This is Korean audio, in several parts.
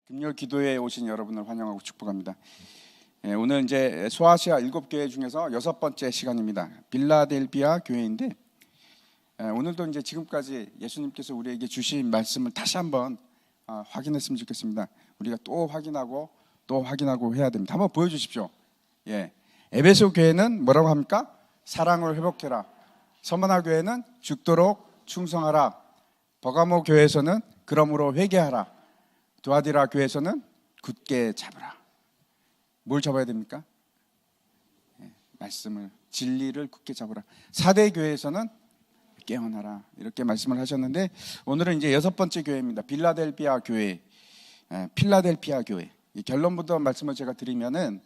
금요 기도회에 오신 여러분을 환영하고 축복합니다. 오늘 이제 소아시아 7교회 중에서 6번째 시간입니다. 빌라델비아 교회인데 오늘도 이제 지금까지 예수님께서 우리에게 주신 말씀을 다시 한번 확인했으면 좋겠습니다. 우리가 또 확인하고 또 확인하고 해야 됩니다. 한번 보여주십시오. 에베소 교회는 뭐라고 합니까? 사랑을 회복해라. 서머나 교회는 죽도록 충성하라. 버가모 교회에서는 그러므로 회개하라. 두아디라 교회에서는 굳게 잡으라. 뭘 잡아야 됩니까? 말씀을, 진리를 굳게 잡으라. 사대 교회에서는 깨어나라. 이렇게 말씀을 하셨는데 오늘은 이제 6번째 교회입니다. 빌라델비아 교회. 필라델피아 교회. 이 결론부터 말씀을 제가 드리면은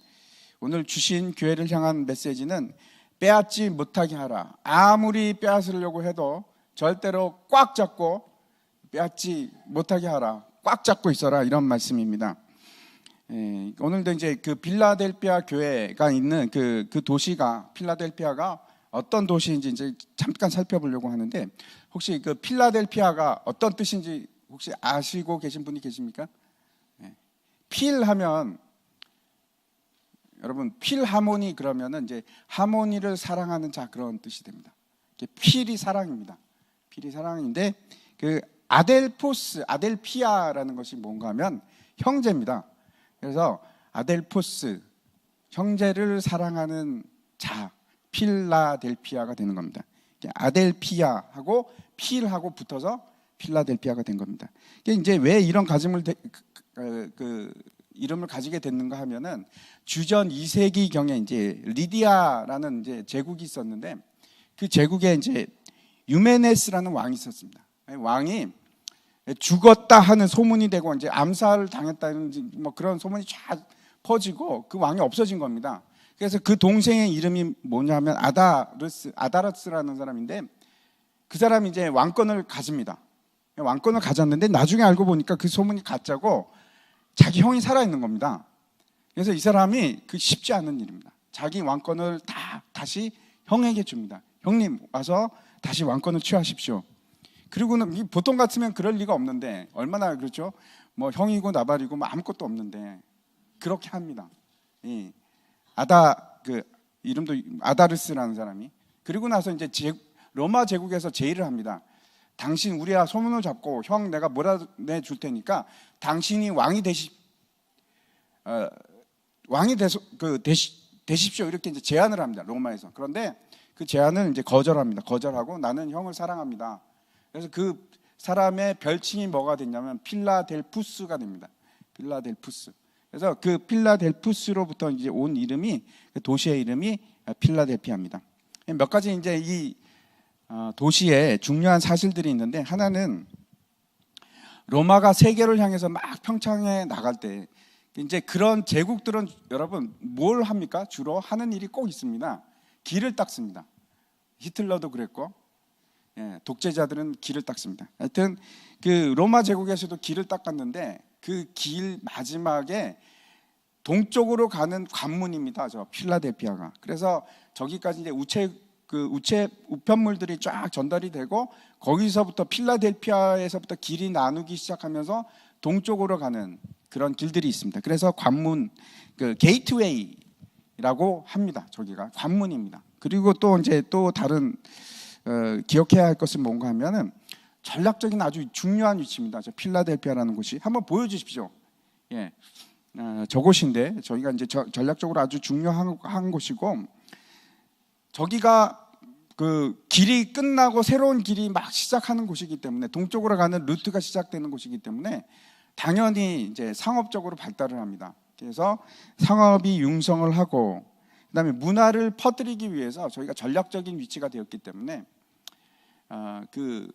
오늘 주신 교회를 향한 메시지는 빼앗지 못하게 하라. 아무리 빼앗으려고 해도 절대로 꽉 잡고 빼앗지 못하게 하라. 꽉 잡고 있어라. 이런 말씀입니다. 오늘도 이제 그 빌라델피아 교회가 있는 그 도시가, 필라델피아가 어떤 도시인지 이제 잠깐 살펴보려고 하는데, 혹시 그 필라델피아가 어떤 뜻인지 혹시 아시고 계신 분이 계십니까? 필 하면, 여러분, 필하모니 그러면은 이제 하모니를 사랑하는 자, 그런 뜻이 됩니다. 필이 사랑입니다. 필이 사랑인데, 그 아델포스, 아델피아라는 것이 뭔가 하면 형제입니다. 그래서 아델포스, 형제를 사랑하는 자, 필라델피아가 되는 겁니다. 아델피아하고 필하고 붙어서 필라델피아가 된 겁니다. 이제 왜 이런 이름을 가지게 됐는가 하면은 주전 2세기 경에 이제 리디아라는 이제 제국이 있었는데, 그 제국에 이제 유메네스라는 왕이 있었습니다. 왕이 죽었다 하는 소문이 되고 이제 암살을 당했다는 뭐 그런 소문이 쫙 퍼지고 그 왕이 없어진 겁니다. 그래서 그 동생의 이름이 뭐냐면 아다르스라는 사람인데, 그 사람이 이제 왕권을 가집니다. 왕권을 가졌는데 나중에 알고 보니까 그 소문이 가짜고 자기 형이 살아있는 겁니다. 그래서 이 사람이 쉽지 않은 일입니다. 자기 왕권을 다시 형에게 줍니다. 형님 와서 다시 왕권을 취하십시오. 그리고는 보통 같으면 그럴 리가 없는데, 얼마나 그렇죠? 뭐 형이고 나발이고 뭐 아무것도 없는데 그렇게 합니다. 이름도 아다르스라는 사람이. 그리고 나서 이제 로마 제국에서 제의를 합니다. 당신 우리야 소문을 잡고 형 내가 몰아내 줄 테니까 당신이 왕이 되십시오. 이렇게 이제 제안을 합니다. 로마에서. 그런데 그 제안을 이제 거절하고 나는 형을 사랑합니다. 그래서 그 사람의 별칭이 뭐가 됐냐면 필라델푸스가 됩니다. 필라델푸스. 그래서 그 필라델푸스로부터 이제 온 이름이, 그 도시의 이름이 필라델피아입니다. 몇 가지 이제 이 도시에 중요한 사실들이 있는데, 하나는 로마가 세계를 향해서 막 평창에 나갈 때 이제 그런 제국들은 여러분 뭘 합니까? 주로 하는 일이 꼭 있습니다. 길을 닦습니다. 히틀러도 그랬고, 독재자들은 길을 닦습니다. 하여튼 그 로마 제국에서도 길을 닦았는데 그 길 마지막에 동쪽으로 가는 관문입니다. 저 필라델피아가. 그래서 저기까지 이제 우편물들이 쫙 전달이 되고, 거기서부터 필라델피아에서부터 길이 나누기 시작하면서 동쪽으로 가는 그런 길들이 있습니다. 그래서 관문, 그 게이트웨이라고 합니다. 저기가 관문입니다. 그리고 또 이제 또 다른 기억해야 할 것은 뭔가 하면은 전략적인 아주 중요한 위치입니다. 저 필라델피아라는 곳이. 한번 보여주십시오. 저곳인데 저희가 이제 전략적으로 아주 중요한 곳이고, 저기가 그 길이 끝나고 새로운 길이 막 시작하는 곳이기 때문에, 동쪽으로 가는 루트가 시작되는 곳이기 때문에 당연히 이제 상업적으로 발달을 합니다. 그래서 상업이 융성을 하고, 그다음에 문화를 퍼뜨리기 위해서 저희가 전략적인 위치가 되었기 때문에 그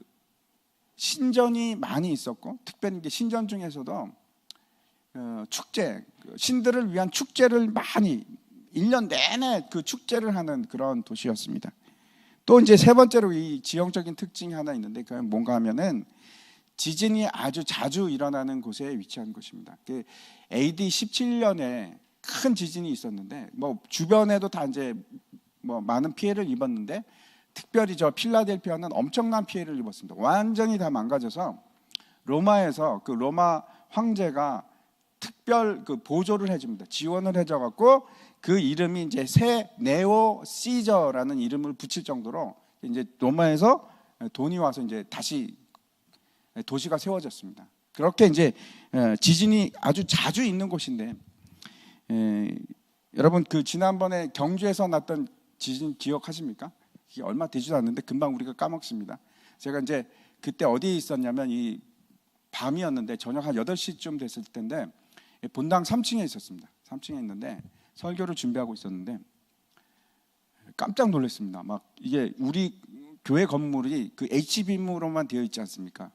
신전이 많이 있었고, 특별히 이제 신전 중에서도 축제, 신들을 위한 축제를 많이 1년 내내 그 축제를 하는 그런 도시였습니다. 또 이제 세 번째로 이 지형적인 특징이 하나 있는데, 그건 뭔가 하면은 지진이 아주 자주 일어나는 곳에 위치한 곳입니다. 그 AD 17년에 큰 지진이 있었는데, 뭐 주변에도 다 이제 뭐 많은 피해를 입었는데, 특별히 저 필라델피아는 엄청난 피해를 입었습니다. 완전히 다 망가져서 로마에서 그 로마 황제가 특별 그 보조를 해줍니다. 지원을 해줘갖고 그 이름이 이제 새 네오 시저라는 이름을 붙일 정도로 이제 로마에서 돈이 와서 이제 다시 도시가 세워졌습니다. 그렇게 이제 지진이 아주 자주 있는 곳인데, 여러분 그 지난번에 경주에서 났던 지진 기억하십니까? 이게 얼마 되지도 않는데 금방 우리가 까먹습니다. 제가 이제 그때 어디에 있었냐면 이 밤이었는데 저녁 한 8시쯤 됐을 텐데 본당 3층에 있었습니다. 3층에 있는데 설교를 준비하고 있었는데 깜짝 놀랐습니다. 막 이게 우리 교회 건물이 그 H빔으로만 되어 있지 않습니까?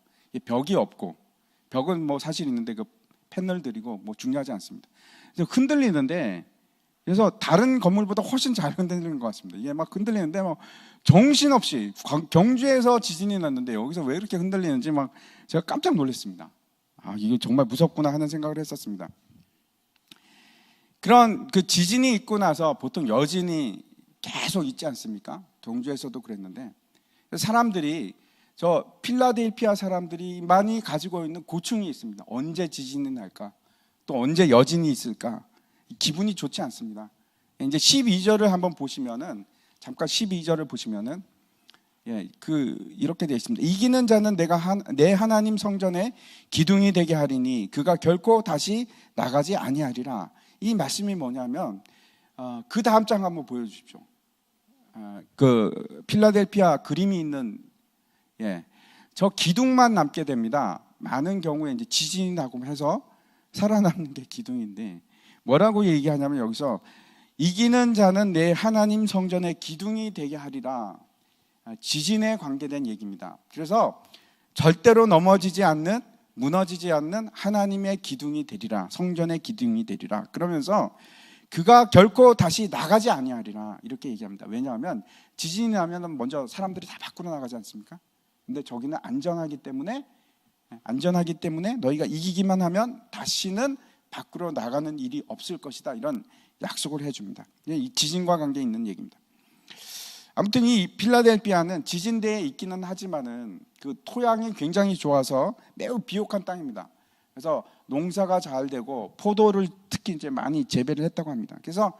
벽이 없고, 벽은 뭐 사실 있는데 그 패널들이고 뭐 중요하지 않습니다. 그래서 흔들리는데, 그래서 다른 건물보다 훨씬 잘 흔들리는 것 같습니다. 이게 막 흔들리는데 뭐 정신없이 경주에서 지진이 났는데 여기서 왜 이렇게 흔들리는지 막 제가 깜짝 놀랐습니다. 아, 이게 정말 무섭구나 하는 생각을 했었습니다. 그런 그 지진이 있고 나서 보통 여진이 계속 있지 않습니까? 경주에서도 그랬는데, 사람들이 저 필라델피아 사람들이 많이 가지고 있는 고충이 있습니다. 언제 지진이 날까? 또 언제 여진이 있을까? 기분이 좋지 않습니다. 이제 12절을 한번 보시면은, 잠깐 12절을 보시면은 이렇게 되어 있습니다. 이기는 자는 내 하나님 성전에 기둥이 되게 하리니 그가 결코 다시 나가지 아니하리라. 이 말씀이 뭐냐면 그 다음 장 한번 보여주십시오. 그 필라델피아 그림이 있는 저 기둥만 남게 됩니다. 많은 경우에 이제 지진이 나고 해서 살아남는 게 기둥인데, 뭐라고 얘기하냐면 여기서 이기는 자는 내 하나님 성전의 기둥이 되게 하리라. 지진에 관계된 얘기입니다. 그래서 절대로 넘어지지 않는, 무너지지 않는 하나님의 기둥이 되리라. 성전의 기둥이 되리라. 그러면서 그가 결코 다시 나가지 아니하리라 이렇게 얘기합니다. 왜냐하면 지진이 나면 먼저 사람들이 다 밖으로 나가지 않습니까? 근데 저기는 안전하기 때문에 너희가 이기기만 하면 다시는 밖으로 나가는 일이 없을 것이다. 이런 약속을 해줍니다. 이 지진과 관계 있는 얘기입니다. 아무튼 이 필라델피아는 지진대에 있기는 하지만은 그 토양이 굉장히 좋아서 매우 비옥한 땅입니다. 그래서 농사가 잘 되고 포도를 특히 이제 많이 재배를 했다고 합니다. 그래서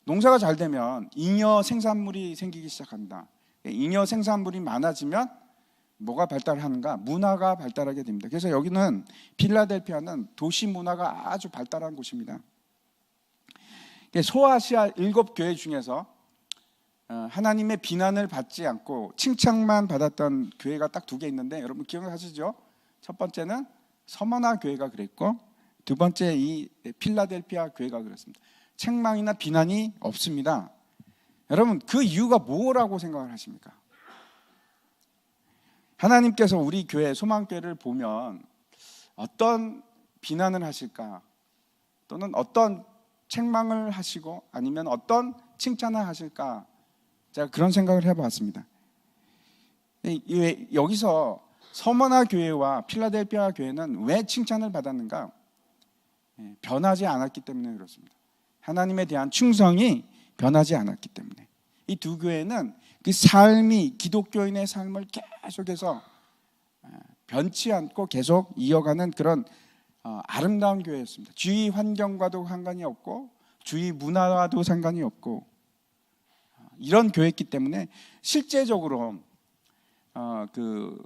농사가 잘 되면 잉여 생산물이 생기기 시작합니다. 잉여 생산물이 많아지면 뭐가 발달하는가? 문화가 발달하게 됩니다. 그래서 여기는 필라델피아는 도시 문화가 아주 발달한 곳입니다. 소아시아 7교회 중에서 하나님의 비난을 받지 않고 칭찬만 받았던 교회가 딱 2개 있는데, 여러분 기억하시죠? 첫 번째는 서머나 교회가 그랬고, 두 번째 이 필라델피아 교회가 그랬습니다. 책망이나 비난이 없습니다. 여러분 그 이유가 뭐라고 생각을 하십니까? 하나님께서 우리 교회 소망교회를 보면 어떤 비난을 하실까? 또는 어떤 책망을 하시고 아니면 어떤 칭찬을 하실까? 제가 그런 생각을 해봤습니다. 여기서 서머나 교회와 필라델피아 교회는 왜 칭찬을 받았는가? 변하지 않았기 때문에 그렇습니다. 하나님에 대한 충성이 변하지 않았기 때문에. 이 두 교회는 그 삶이 기독교인의 삶을 계속해서 변치 않고 계속 이어가는 그런 아름다운 교회였습니다. 주위 환경과도 상관이 없고 주위 문화와도 상관이 없고 이런 교회였기 때문에 실제적으로 그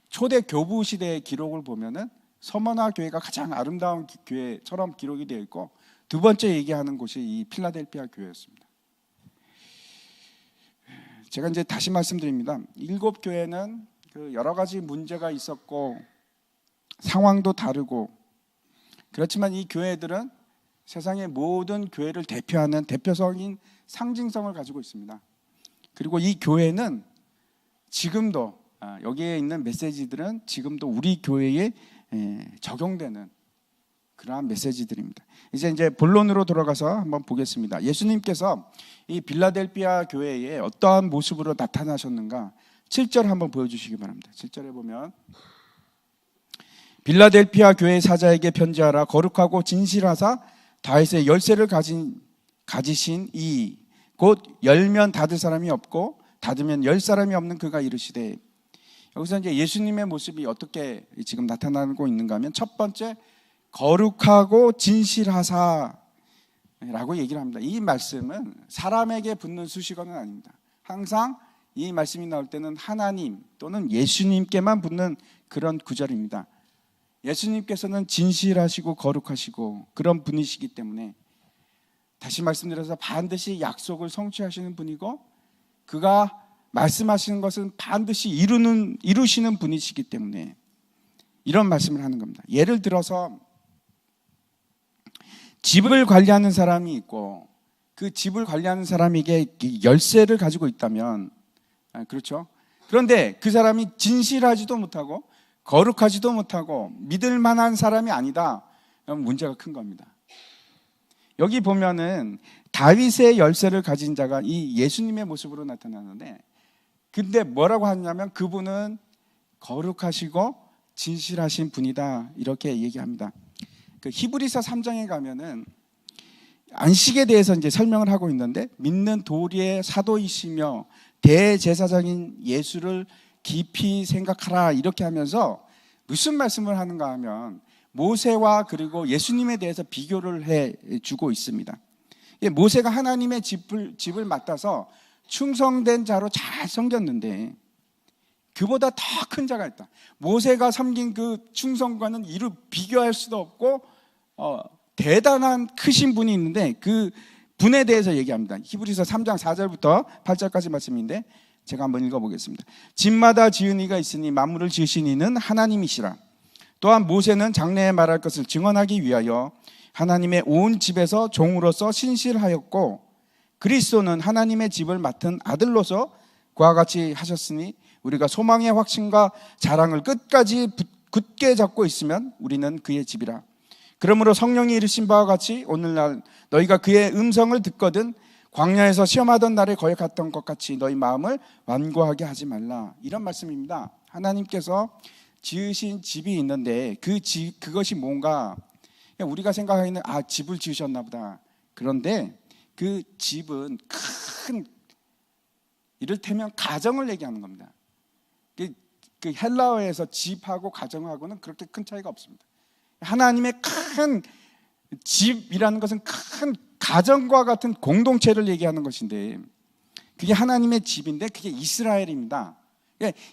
초대 교부 시대의 기록을 보면은 서머나 교회가 가장 아름다운 교회처럼 기록이 되어 있고, 두 번째 얘기하는 곳이 이 필라델피아 교회였습니다. 제가 이제 다시 말씀드립니다. 7교회는 그 여러 가지 문제가 있었고 상황도 다르고, 그렇지만 이 교회들은 세상의 모든 교회를 대표하는 대표성인 상징성을 가지고 있습니다. 그리고 이 교회는 지금도 여기에 있는 메시지들은 지금도 우리 교회에 적용되는 그러한 메시지들입니다. 이제 본론으로 돌아가서 한번 보겠습니다. 예수님께서 이 빌라델피아 교회에 어떠한 모습으로 나타나셨는가 7절 한번 보여주시기 바랍니다. 7절에 보면 빌라델피아 교회 사자에게 편지하라. 거룩하고 진실하사 다윗의 열쇠를 가지신 이 곧 열면 닫을 사람이 없고 닫으면 열 사람이 없는 그가 이르시되. 여기서 이제 예수님의 모습이 어떻게 지금 나타나고 있는가 하면, 첫 번째 거룩하고 진실하사라고 얘기를 합니다. 이 말씀은 사람에게 붙는 수식어는 아닙니다. 항상 이 말씀이 나올 때는 하나님 또는 예수님께만 붙는 그런 구절입니다. 예수님께서는 진실하시고 거룩하시고 그런 분이시기 때문에, 다시 말씀드려서 반드시 약속을 성취하시는 분이고 그가 말씀하시는 것은 반드시 이루시는 분이시기 때문에 이런 말씀을 하는 겁니다. 예를 들어서 집을 관리하는 사람이 있고 그 집을 관리하는 사람에게 열쇠를 가지고 있다면, 그렇죠? 그런데 그 사람이 진실하지도 못하고 거룩하지도 못하고 믿을 만한 사람이 아니다, 그럼 문제가 큰 겁니다. 여기 보면은 다윗의 열쇠를 가진 자가 이 예수님의 모습으로 나타나는데, 근데 뭐라고 하냐면 그분은 거룩하시고 진실하신 분이다, 이렇게 얘기합니다. 그 히브리서 3장에 가면은 안식에 대해서 이제 설명을 하고 있는데, 믿는 도리의 사도이시며 대제사장인 예수를 깊이 생각하라, 이렇게 하면서 무슨 말씀을 하는가 하면 모세와 그리고 예수님에 대해서 비교를 해 주고 있습니다. 모세가 하나님의 집을 맡아서 충성된 자로 잘 섬겼는데 그보다 더 큰 자가 있다. 모세가 섬긴 그 충성과는 비교할 수도 없고 대단한 크신 분이 있는데 그 분에 대해서 얘기합니다. 히브리서 3장 4절부터 8절까지 말씀인데 제가 한번 읽어보겠습니다. 집마다 지은 이가 있으니 만물을 지으신 이는 하나님이시라. 또한 모세는 장래에 말할 것을 증언하기 위하여 하나님의 온 집에서 종으로서 신실하였고, 그리스도는 하나님의 집을 맡은 아들로서 그와 같이 하셨으니 우리가 소망의 확신과 자랑을 끝까지 굳게 잡고 있으면 우리는 그의 집이라. 그러므로 성령이 이르신 바와 같이 오늘날 너희가 그의 음성을 듣거든 광야에서 시험하던 날에 거역했던 것 같이 너희 마음을 완고하게 하지 말라, 이런 말씀입니다. 하나님께서 지으신 집이 있는데 그것이 뭔가, 우리가 생각하기는 집을 지으셨나 보다. 그런데 그 집은 큰, 이를테면 가정을 얘기하는 겁니다. 그 헬라어에서 집하고 가정하고는 그렇게 큰 차이가 없습니다. 하나님의 큰 집이라는 것은 큰 가정과 같은 공동체를 얘기하는 것인데, 그게 하나님의 집인데 그게 이스라엘입니다.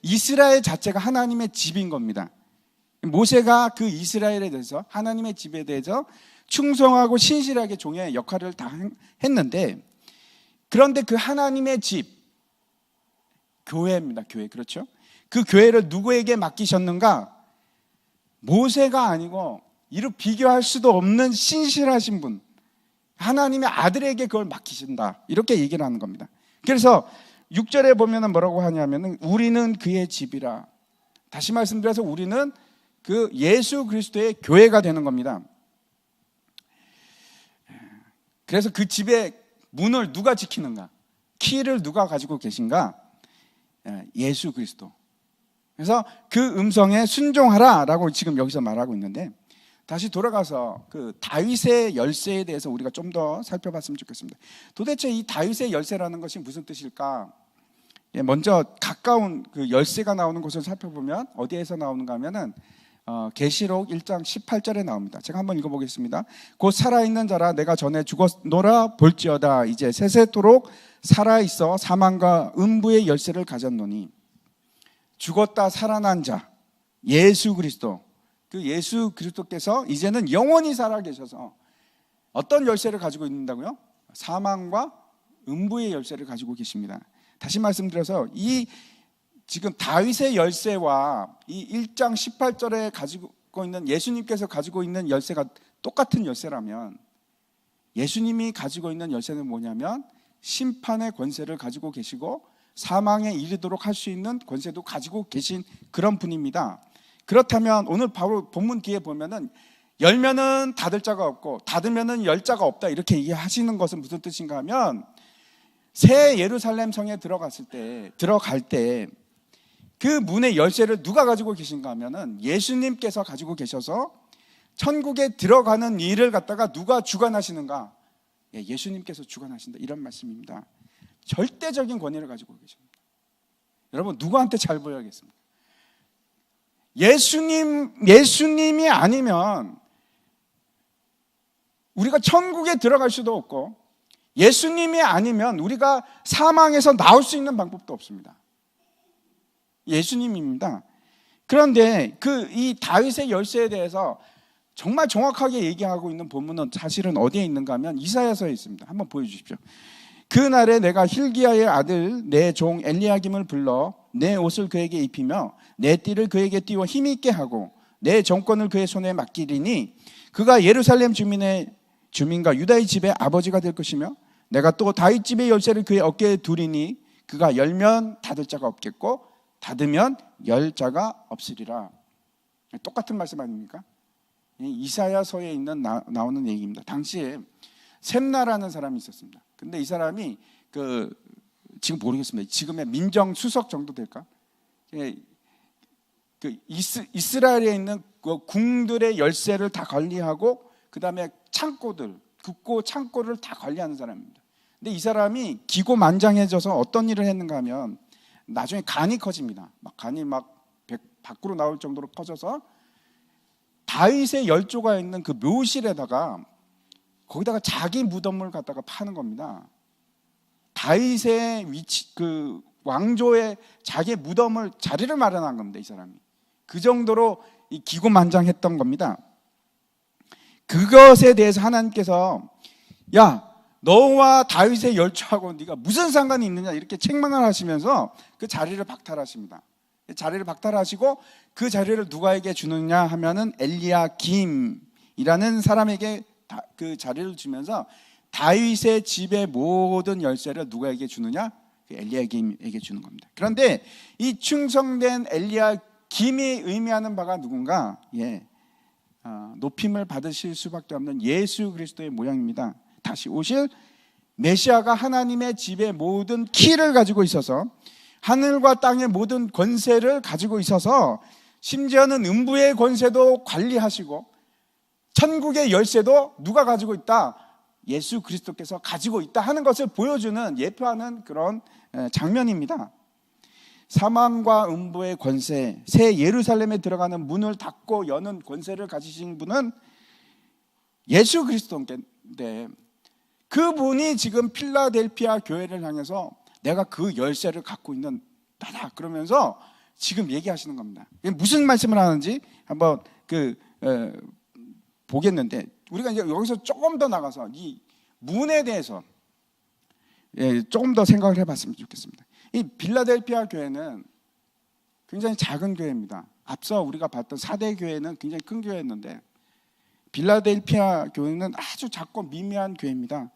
이스라엘 자체가 하나님의 집인 겁니다. 모세가 그 이스라엘에 대해서, 하나님의 집에 대해서 충성하고 신실하게 종의 역할을 다 했는데, 그런데 그 하나님의 집, 교회입니다. 교회, 그렇죠? 그 교회를 누구에게 맡기셨는가? 모세가 아니고 이를 비교할 수도 없는 신실하신 분, 하나님의 아들에게 그걸 맡기신다, 이렇게 얘기를 하는 겁니다. 그래서 6절에 보면 뭐라고 하냐면 우리는 그의 집이라. 다시 말씀드려서 우리는 그 예수 그리스도의 교회가 되는 겁니다. 그래서 그 집의 문을 누가 지키는가? 키를 누가 가지고 계신가? 예수 그리스도. 그래서 그 음성에 순종하라라고 지금 여기서 말하고 있는데, 다시 돌아가서 그 다윗의 열쇠에 대해서 우리가 좀 더 살펴봤으면 좋겠습니다. 도대체 이 다윗의 열쇠라는 것이 무슨 뜻일까? 먼저 가까운 그 열쇠가 나오는 곳을 살펴보면 어디에서 나오는가 하면은 계시록 1장 18절에 나옵니다. 제가 한번 읽어보겠습니다. 곧 살아있는 자라 내가 전에 죽었노라 볼지어다 이제 세세토록 살아있어 사망과 음부의 열쇠를 가졌노니. 죽었다 살아난 자 예수 그리스도, 그 예수 그리스도께서 이제는 영원히 살아계셔서 어떤 열쇠를 가지고 있는다고요? 사망과 음부의 열쇠를 가지고 계십니다. 다시 말씀드려서 이 지금 다윗의 열쇠와 이 1장 18절에 가지고 있는 예수님께서 가지고 있는 열쇠가 똑같은 열쇠라면, 예수님이 가지고 있는 열쇠는 뭐냐면 심판의 권세를 가지고 계시고 사망에 이르도록 할 수 있는 권세도 가지고 계신 그런 분입니다. 그렇다면 오늘 바로 본문 뒤에 보면은 열면은 닫을 자가 없고 닫으면은 열 자가 없다, 이렇게 얘기하시는 것은 무슨 뜻인가 하면, 새 예루살렘 성에 들어갈 때 그 문의 열쇠를 누가 가지고 계신가 하면은 예수님께서 가지고 계셔서 천국에 들어가는 일을 갖다가 누가 주관하시는가? 예수님께서 주관하신다, 이런 말씀입니다. 절대적인 권위를 가지고 계십니다. 여러분, 누구한테 잘 보여야겠습니까? 예수님이 아니면 우리가 천국에 들어갈 수도 없고 예수님이 아니면 우리가 사망에서 나올 수 있는 방법도 없습니다. 예수님입니다. 그런데 이 다윗의 열쇠에 대해서 정말 정확하게 얘기하고 있는 본문은 사실은 어디에 있는가 하면 이사야서에 있습니다. 한번 보여주십시오. 그날에 내가 hil기야의 아들 내 종 엘리야김을 불러 내 옷을 그에게 입히며 내 띠를 그에게 띄워 힘있게 하고 내 정권을 그의 손에 맡기리니 그가 예루살렘 주민과 유다의 집의 아버지가 될 것이며 내가 또 다윗 집의 열쇠를 그의 어깨에 두리니 그가 열면 닫을 자가 없겠고 닫으면 열 자가 없으리라. 똑같은 말씀 아닙니까? 이사야서에 있는 나오는 얘기입니다. 당시에 셈나라는 사람이 있었습니다. 근데 이 사람이 지금 모르겠습니다. 지금의 민정수석 정도 될까? 이스라엘에 있는 그 궁들의 열쇠를 다 관리하고 그 다음에 국고 창고를 다 관리하는 사람입니다. 근데 이 사람이 기고만장해져서 어떤 일을 했는가 하면 나중에 간이 커집니다. 간이 밖으로 나올 정도로 커져서 다윗의 열조가 있는 그 묘실에다가 거기다가 자기 무덤을 갖다가 파는 겁니다. 다윗의 위치, 그 왕조의 자기 무덤을 자리를 마련한 겁니다. 이 사람이 그 정도로 기고만장했던 겁니다. 그것에 대해서 하나님께서 야, 너와 다윗의 열조하고 네가 무슨 상관이 있느냐 이렇게 책망을 하시면서 그 자리를 박탈하십니다. 자리를 박탈하시고 그 자리를 누가에게 주느냐 하면은 엘리야김이라는 사람에게 그 자리를 주면서 다윗의 집의 모든 열쇠를 누가에게 주느냐? 엘리야김에게 주는 겁니다. 그런데 이 충성된 엘리야김이 의미하는 바가 누군가? 높임을 받으실 수밖에 없는 예수 그리스도의 모양입니다. 다시 오실 메시아가 하나님의 집의 모든 키를 가지고 있어서 하늘과 땅의 모든 권세를 가지고 있어서 심지어는 음부의 권세도 관리하시고 천국의 열쇠도 누가 가지고 있다? 예수 그리스도께서 가지고 있다 하는 것을 보여주는 예표하는 그런 장면입니다. 사망과 음부의 권세, 새 예루살렘에 들어가는 문을 닫고 여는 권세를 가지신 분은 예수 그리스도인데 그분이 지금 필라델피아 교회를 향해서 내가 그 열쇠를 갖고 있는 나다 그러면서 지금 얘기하시는 겁니다. 무슨 말씀을 하는지 한번 보겠는데 우리가 이제 여기서 조금 더 나가서 이 문에 대해서 조금 더 생각을 해봤으면 좋겠습니다. 이 필라델피아 교회는 굉장히 작은 교회입니다. 앞서 우리가 봤던 4대 교회는 굉장히 큰 교회였는데 필라델피아 교회는 아주 작고 미미한 교회입니다.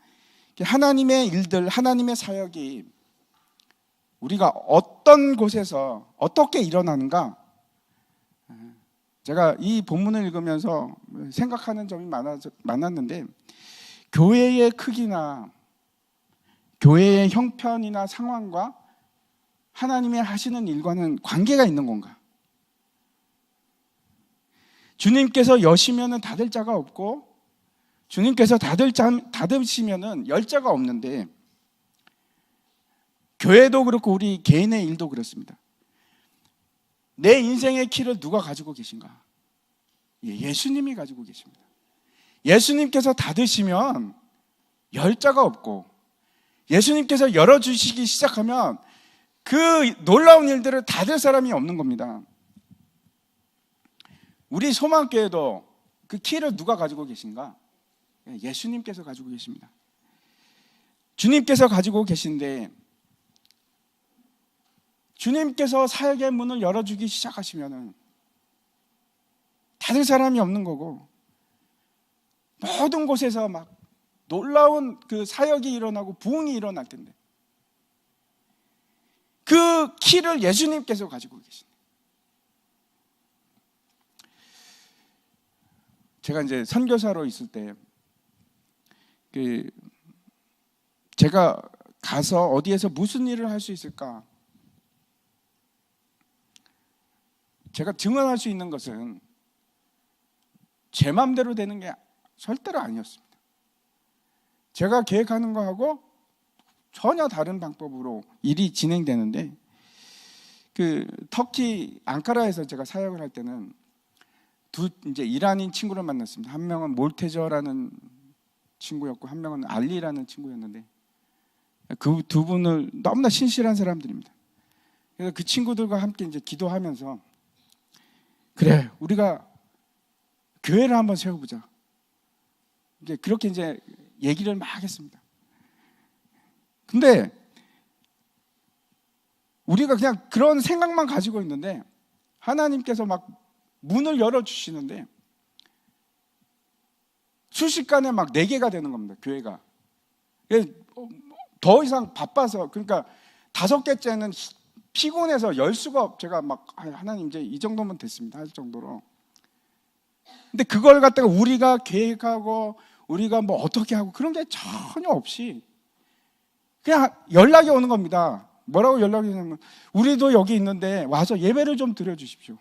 하나님의 일들, 하나님의 사역이 우리가 어떤 곳에서 어떻게 일어나는가? 제가 이 본문을 읽으면서 생각하는 점이 많았는데 교회의 크기나 교회의 형편이나 상황과 하나님의 하시는 일과는 관계가 있는 건가? 주님께서 여시면은 닫을 자가 없고 주님께서 닫으시면은 열 자가 없는데 교회도 그렇고 우리 개인의 일도 그렇습니다. 내 인생의 키를 누가 가지고 계신가? 예수님이 가지고 계십니다. 예수님께서 닫으시면 열 자가 없고 예수님께서 열어주시기 시작하면 그 놀라운 일들을 닫을 사람이 없는 겁니다. 우리 소망교회도 그 키를 누가 가지고 계신가? 예수님께서 가지고 계십니다. 주님께서 가지고 계신데 주님께서 사역의 문을 열어주기 시작하시면은 닫을 사람이 없는 거고 모든 곳에서 막 놀라운 그 사역이 일어나고 부흥이 일어날 텐데 그 키를 예수님께서 가지고 계십니다. 제가 이제 선교사로 있을 때 제가 가서 어디에서 무슨 일을 할 수 있을까? 제가 증언할 수 있는 것은 제 마음대로 되는 게 절대로 아니었습니다. 제가 계획하는 거하고 전혀 다른 방법으로 일이 진행되는데 터키 앙카라에서 제가 사역을 할 때는 이제 이란인 친구를 만났습니다. 한 명은 몰테저라는 친구였고 한 명은 알리라는 친구였는데 그 두 분을 너무나 신실한 사람들입니다. 그래서 그 친구들과 함께 이제 기도하면서 그래 우리가 교회를 한번 세워보자. 이제 그렇게 이제 얘기를 막 했습니다. 근데 우리가 그냥 그런 생각만 가지고 있는데 하나님께서 막 문을 열어주시는데 순식간에 막 4개가 되는 겁니다. 교회가. 더 이상 바빠서 그러니까 5개째는 피곤해서 열 수가 제가 막 하나님 이제 이 정도면 됐습니다 할 정도로. 근데 그걸 갖다가 우리가 계획하고 우리가 뭐 어떻게 하고 그런 게 전혀 없이 그냥 연락이 오는 겁니다. 뭐라고 연락이 오냐면 우리도 여기 있는데 와서 예배를 좀 드려주십시오.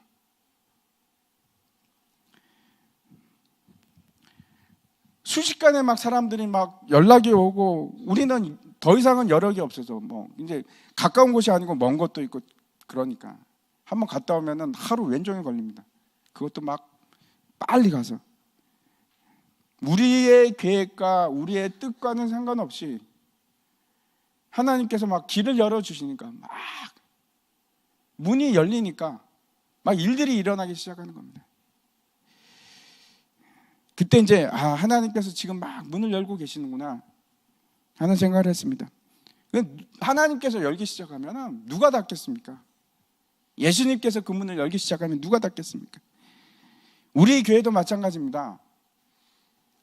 순식간에 막 사람들이 막 연락이 오고 우리는 더 이상은 여력이 없어서 뭐 이제 가까운 곳이 아니고 먼 곳도 있고 그러니까 한번 갔다 오면은 하루 왼종일 걸립니다. 그것도 막 빨리 가서 우리의 계획과 우리의 뜻과는 상관없이 하나님께서 막 길을 열어주시니까 막 문이 열리니까 막 일들이 일어나기 시작하는 겁니다. 그때 이제 하나님께서 지금 막 문을 열고 계시는구나 하는 생각을 했습니다. 하나님께서 열기 시작하면 누가 닫겠습니까? 예수님께서 그 문을 열기 시작하면 누가 닫겠습니까? 우리 교회도 마찬가지입니다.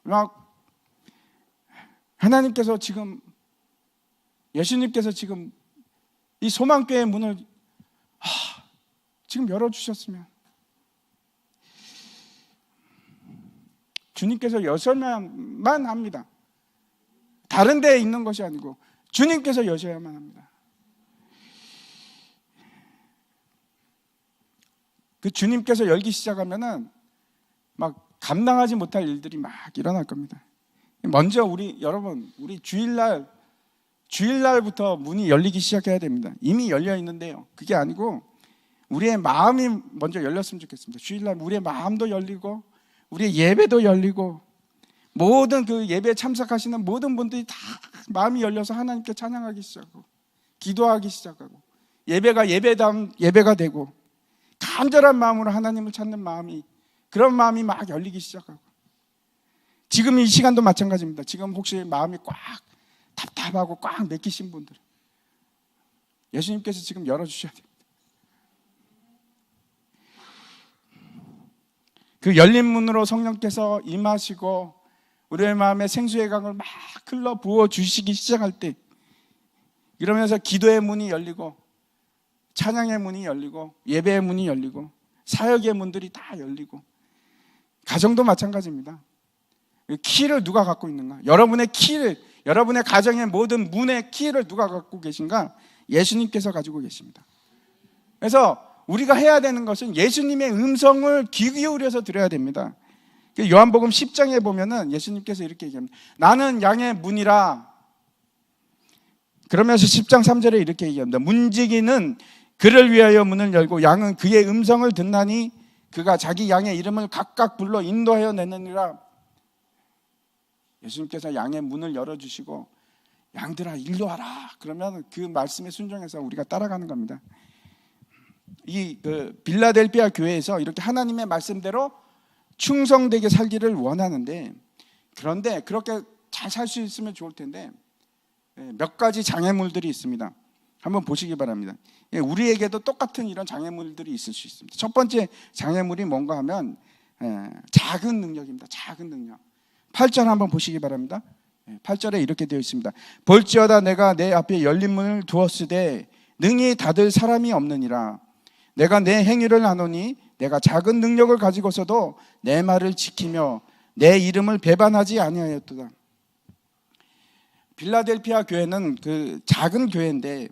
막 하나님께서 지금 예수님께서 지금 이 소망교회 문을 지금 열어주셨으면 주님께서 여셔야만 합니다. 다른 데에 있는 것이 아니고 주님께서 여셔야만 합니다. 그 주님께서 열기 시작하면은 막 감당하지 못할 일들이 막 일어날 겁니다. 먼저 여러분 우리 주일날부터 문이 열리기 시작해야 됩니다. 이미 열려 있는데요. 그게 아니고 우리의 마음이 먼저 열렸으면 좋겠습니다. 주일날 우리의 마음도 열리고 우리의 예배도 열리고 모든 그 예배에 참석하시는 모든 분들이 다 마음이 열려서 하나님께 찬양하기 시작하고 기도하기 시작하고 예배가 예배다운 예배가 되고 간절한 마음으로 하나님을 찾는 마음이 그런 마음이 막 열리기 시작하고 지금 이 시간도 마찬가지입니다. 지금 혹시 마음이 꽉 답답하고 꽉 맥히신 분들 예수님께서 지금 열어주셔야 됩니다. 그 열린 문으로 성령께서 임하시고 우리의 마음에 생수의 강을 막 흘러 부어주시기 시작할 때 이러면서 기도의 문이 열리고 찬양의 문이 열리고 예배의 문이 열리고 사역의 문들이 다 열리고 가정도 마찬가지입니다. 키를 누가 갖고 있는가? 여러분의 키를 여러분의 가정의 모든 문의 키를 누가 갖고 계신가? 예수님께서 가지고 계십니다. 그래서 우리가 해야 되는 것은 예수님의 음성을 귀 기울여서 들어야 됩니다. 요한복음 10장에 보면은 예수님께서 이렇게 얘기합니다. 나는 양의 문이라. 그러면서 10장 3절에 이렇게 얘기합니다. 문지기는 그를 위하여 문을 열고 양은 그의 음성을 듣나니 그가 자기 양의 이름을 각각 불러 인도하여 내느니라. 예수님께서 양의 문을 열어주시고 양들아 일로 와라. 그러면 그 말씀에 순종해서 우리가 따라가는 겁니다. 이 빌라델피아 교회에서 이렇게 하나님의 말씀대로 충성되게 살기를 원하는데 그런데 그렇게 잘 살 수 있으면 좋을 텐데 몇 가지 장애물들이 있습니다. 한번 보시기 바랍니다. 우리에게도 똑같은 이런 장애물들이 있을 수 있습니다. 첫 번째 장애물이 뭔가 하면 작은 능력입니다. 작은 능력. 8절 한번 보시기 바랍니다. 8절에 이렇게 되어 있습니다. 볼지어다 내가 내 앞에 열린 문을 두었으되 능히 닫을 사람이 없느니라. 내가 내 행위를 아노니 내가 작은 능력을 가지고서도 내 말을 지키며 내 이름을 배반하지 아니하였도다. 빌라델피아 교회는 그 작은 교회인데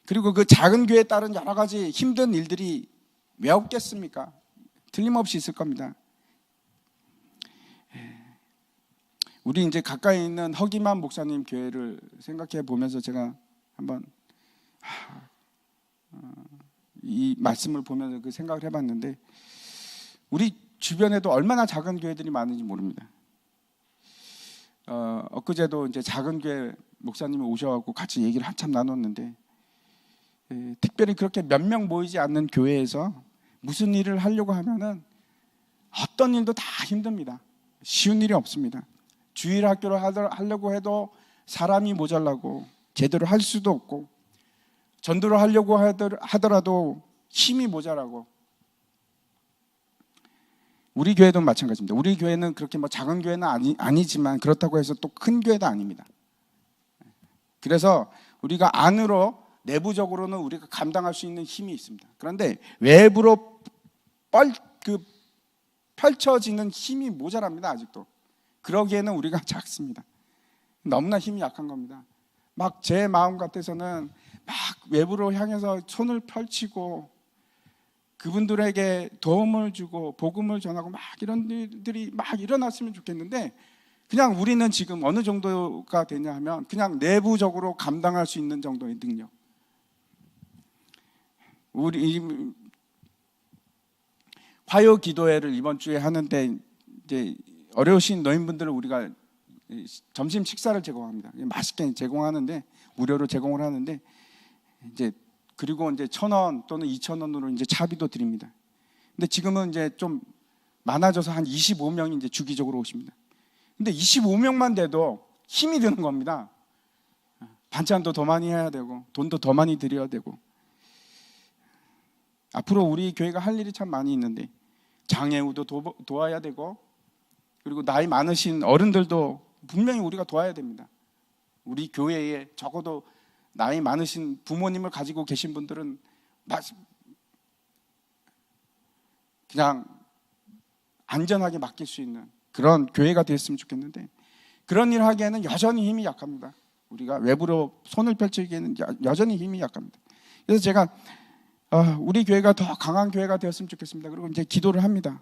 그리고 그 작은 교회에 따른 여러 가지 힘든 일들이 왜 없겠습니까? 틀림없이 있을 겁니다. 우리 이제 가까이 있는 허기만 목사님 교회를 생각해 보면서 제가 한번 이 말씀을 보면서 그 생각을 해봤는데 우리 주변에도 얼마나 작은 교회들이 많은지 모릅니다. 엊그제도 이제 작은 교회 목사님이 오셔갖고 같이 얘기를 한참 나눴는데, 특별히 그렇게 몇 명 모이지 않는 교회에서 무슨 일을 하려고 하면은 어떤 일도 다 힘듭니다. 쉬운 일이 없습니다. 주일 학교를 하려고 해도 사람이 모자라고 제대로 할 수도 없고, 전도를 하려고 하더라도 힘이 모자라고. 우리 교회도 마찬가지입니다. 우리 교회는 그렇게 뭐 작은 교회는 아니지만 그렇다고 해서 또 큰 교회도 아닙니다. 그래서 우리가 안으로 내부적으로는 우리가 감당할 수 있는 힘이 있습니다. 그런데 외부로 펼쳐지는 힘이 모자랍니다. 아직도. 그러기에는 우리가 작습니다. 너무나 힘이 약한 겁니다. 막 제 마음 같아서는 막 외부로 향해서 손을 펼치고 그분들에게 도움을 주고 복음을 전하고 막 이런 일들이 막 일어났으면 좋겠는데, 그냥 우리는 지금 어느 정도가 되냐 하면 그냥 내부적으로 감당할 수 있는 정도의 능력. 우리 화요 기도회를 이번 주에 하는데, 이제 어려우신 노인분들을 우리가 점심 식사를 제공합니다. 맛있게 제공하는데, 무료로 제공을 하는데, 이제 그리고 이제 1,000원 또는 2,000원으로 이제 차비도 드립니다. 근데 지금은 이제 좀 많아져서 한 25명이 이제 주기적으로 오십니다. 근데 25명만 돼도 힘이 드는 겁니다. 반찬도 더 많이 해야 되고 돈도 더 많이 드려야 되고. 앞으로 우리 교회가 할 일이 참 많이 있는데, 장애우도 도와야 되고, 그리고 나이 많으신 어른들도 분명히 우리가 도와야 됩니다. 우리 교회에 적어도 나이 많으신 부모님을 가지고 계신 분들은 그냥 안전하게 맡길 수 있는 그런 교회가 됐으면 좋겠는데, 그런 일을 하기에는 여전히 힘이 약합니다. 우리가 외부로 손을 펼치기에는 여전히 힘이 약합니다. 그래서 제가 우리 교회가 더 강한 교회가 되었으면 좋겠습니다. 그리고 이제 기도를 합니다.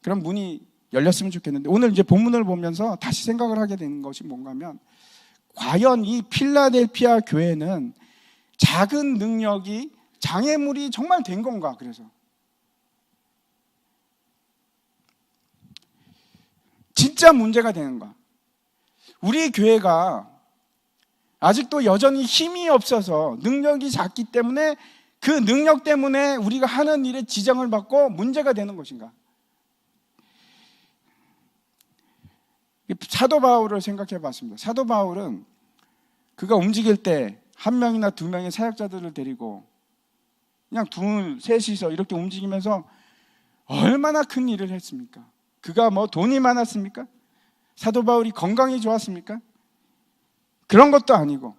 그런 문이 열렸으면 좋겠는데, 오늘 이제 본문을 보면서 다시 생각을 하게 되는 것이 뭔가 하면, 과연 이 필라델피아 교회는 작은 능력이 장애물이 정말 된 건가? 그래서 진짜 문제가 되는가? 우리 교회가 아직도 여전히 힘이 없어서 능력이 작기 때문에 그 능력 때문에 우리가 하는 일에 지장을 받고 문제가 되는 것인가? 사도 바울을 생각해 봤습니다. 사도 바울은 그가 움직일 때 한 명이나 두 명의 사역자들을 데리고 그냥 둘, 셋이서 이렇게 움직이면서 얼마나 큰 일을 했습니까? 그가 뭐 돈이 많았습니까? 사도 바울이 건강이 좋았습니까? 그런 것도 아니고,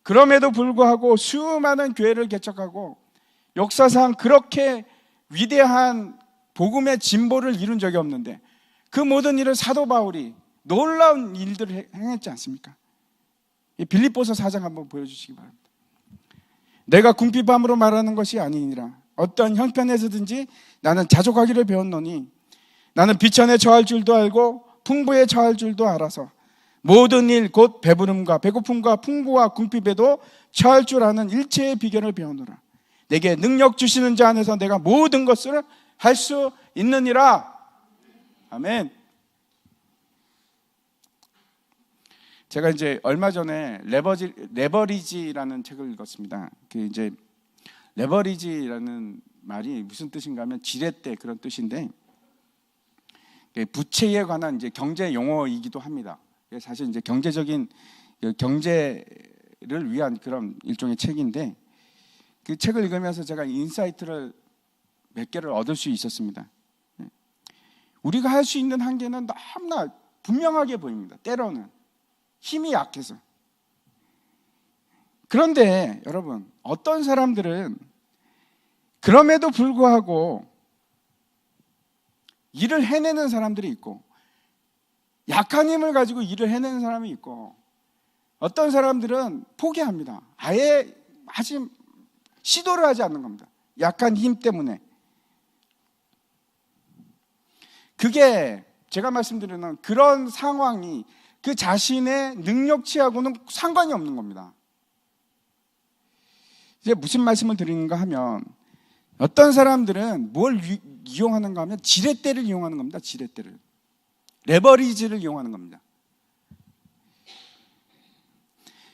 그럼에도 불구하고 수많은 교회를 개척하고 역사상 그렇게 위대한 복음의 진보를 이룬 적이 없는데, 그 모든 일을 사도 바울이 놀라운 일들을 행했지 않습니까? 빌립보서 4장 한번 보여주시기 바랍니다. 내가 궁핍함으로 말하는 것이 아니니라. 어떤 형편에서든지 나는 자족하기를 배웠노니, 나는 비천에 처할 줄도 알고 풍부에 처할 줄도 알아서 모든 일 곧 배부름과 배고픔과 풍부와 궁핍에도 처할 줄 아는 일체의 비결을 배우노라. 내게 능력 주시는 자 안에서 내가 모든 것을 할 수 있느니라. 아멘. 제가 이제 얼마 전에 레버리지라는 책을 읽었습니다. 그 이제 레버리지라는 말이 무슨 뜻인가 하면 지렛대, 그런 뜻인데, 부채에 관한 이제 경제 용어이기도 합니다. 사실 이제 경제적인 경제를 위한 그런 일종의 책인데, 그 책을 읽으면서 제가 인사이트를 몇 개를 얻을 수 있었습니다. 우리가 할 수 있는 한계는 너무나 분명하게 보입니다. 때로는 힘이 약해서. 그런데 여러분, 어떤 사람들은 그럼에도 불구하고 일을 해내는 사람들이 있고, 약한 힘을 가지고 일을 해내는 사람이 있고, 어떤 사람들은 포기합니다. 아예 시도를 하지 않는 겁니다. 약한 힘 때문에. 그게 제가 말씀드리는 그런 상황이 그 자신의 능력치하고는 상관이 없는 겁니다. 이제 무슨 말씀을 드리는가 하면, 어떤 사람들은 뭘 이용하는가 하면 지렛대를 이용하는 겁니다. 지렛대를. 레버리지를 이용하는 겁니다.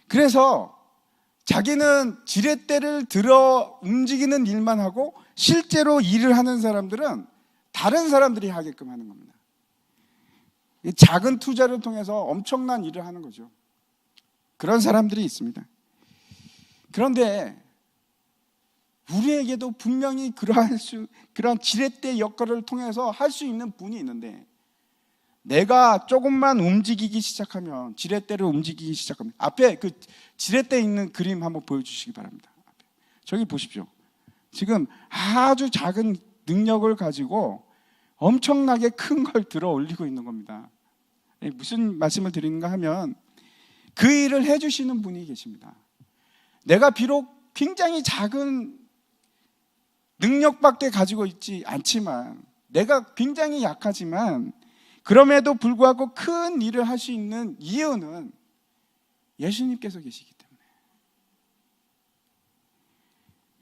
그래서 자기는 지렛대를 들어 움직이는 일만 하고 실제로 일을 하는 사람들은 다른 사람들이 하게끔 하는 겁니다. 작은 투자를 통해서 엄청난 일을 하는 거죠. 그런 사람들이 있습니다. 그런데 우리에게도 분명히 그러한 지렛대 역할을 통해서 할 수 있는 분이 있는데, 내가 조금만 움직이기 시작하면, 지렛대를 움직이기 시작하면, 앞에 그 지렛대 있는 그림 한번 보여주시기 바랍니다. 저기 보십시오. 지금 아주 작은 능력을 가지고 엄청나게 큰 걸 들어 올리고 있는 겁니다. 무슨 말씀을 드리는가 하면, 그 일을 해주시는 분이 계십니다. 내가 비록 굉장히 작은 능력밖에 가지고 있지 않지만, 내가 굉장히 약하지만 그럼에도 불구하고 큰 일을 할 수 있는 이유는 예수님께서 계시기 때문에,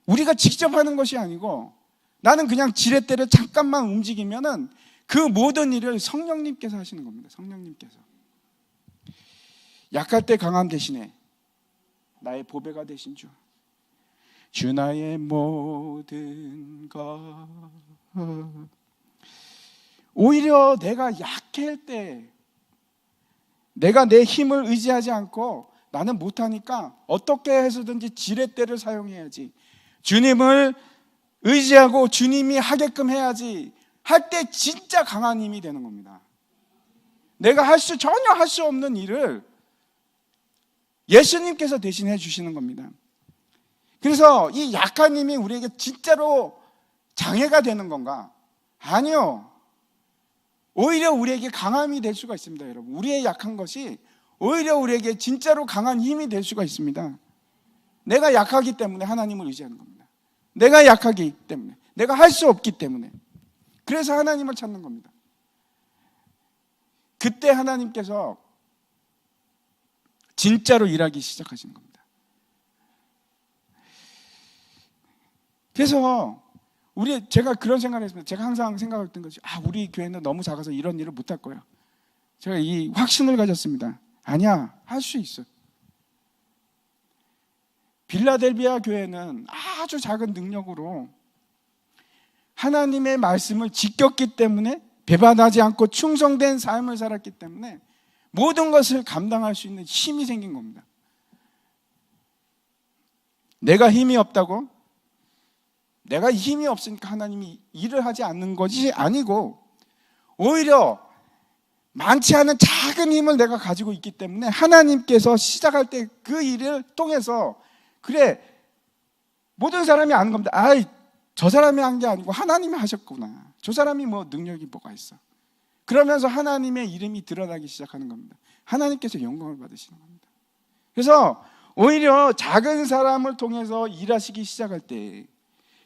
우리가 직접 하는 것이 아니고, 나는 그냥 지렛대를 잠깐만 움직이면은 그 모든 일을 성령님께서 하시는 겁니다. 성령님께서. 약할 때 강함 대신에 나의 보배가 되신 주, 주 나의 모든 것. 오히려 내가 약할 때, 내가 내 힘을 의지하지 않고 나는 못하니까 어떻게 해서든지 지렛대를 사용해야지, 주님을 의지하고 주님이 하게끔 해야지 할 때 진짜 강한 힘이 되는 겁니다. 내가 전혀 할 수 없는 일을 예수님께서 대신해 주시는 겁니다. 그래서 이 약한 힘이 우리에게 진짜로 장애가 되는 건가? 아니요. 오히려 우리에게 강함이 될 수가 있습니다, 여러분. 우리의 약한 것이 오히려 우리에게 진짜로 강한 힘이 될 수가 있습니다. 내가 약하기 때문에 하나님을 의지하는 겁니다. 내가 약하기 때문에, 내가 할 수 없기 때문에, 그래서 하나님을 찾는 겁니다. 그때 하나님께서 진짜로 일하기 시작하시는 겁니다. 그래서 제가 그런 생각을 했습니다. 제가 항상 생각했던 것이, 우리 교회는 너무 작아서 이런 일을 못할 거야. 제가 이 확신을 가졌습니다. 아니야, 할 수 있어. 빌라델비아 교회는 아주 작은 능력으로 하나님의 말씀을 지켰기 때문에, 배반하지 않고 충성된 삶을 살았기 때문에 모든 것을 감당할 수 있는 힘이 생긴 겁니다. 내가 힘이 없다고? 내가 힘이 없으니까 하나님이 일을 하지 않는 것이 아니고, 오히려 많지 않은 작은 힘을 내가 가지고 있기 때문에 하나님께서 시작할 때 그 일을 통해서, 그래, 모든 사람이 아는 겁니다. 저 사람이 한 게 아니고 하나님이 하셨구나. 저 사람이 능력이 뭐가 있어. 그러면서 하나님의 이름이 드러나기 시작하는 겁니다. 하나님께서 영광을 받으시는 겁니다. 그래서 오히려 작은 사람을 통해서 일하시기 시작할 때,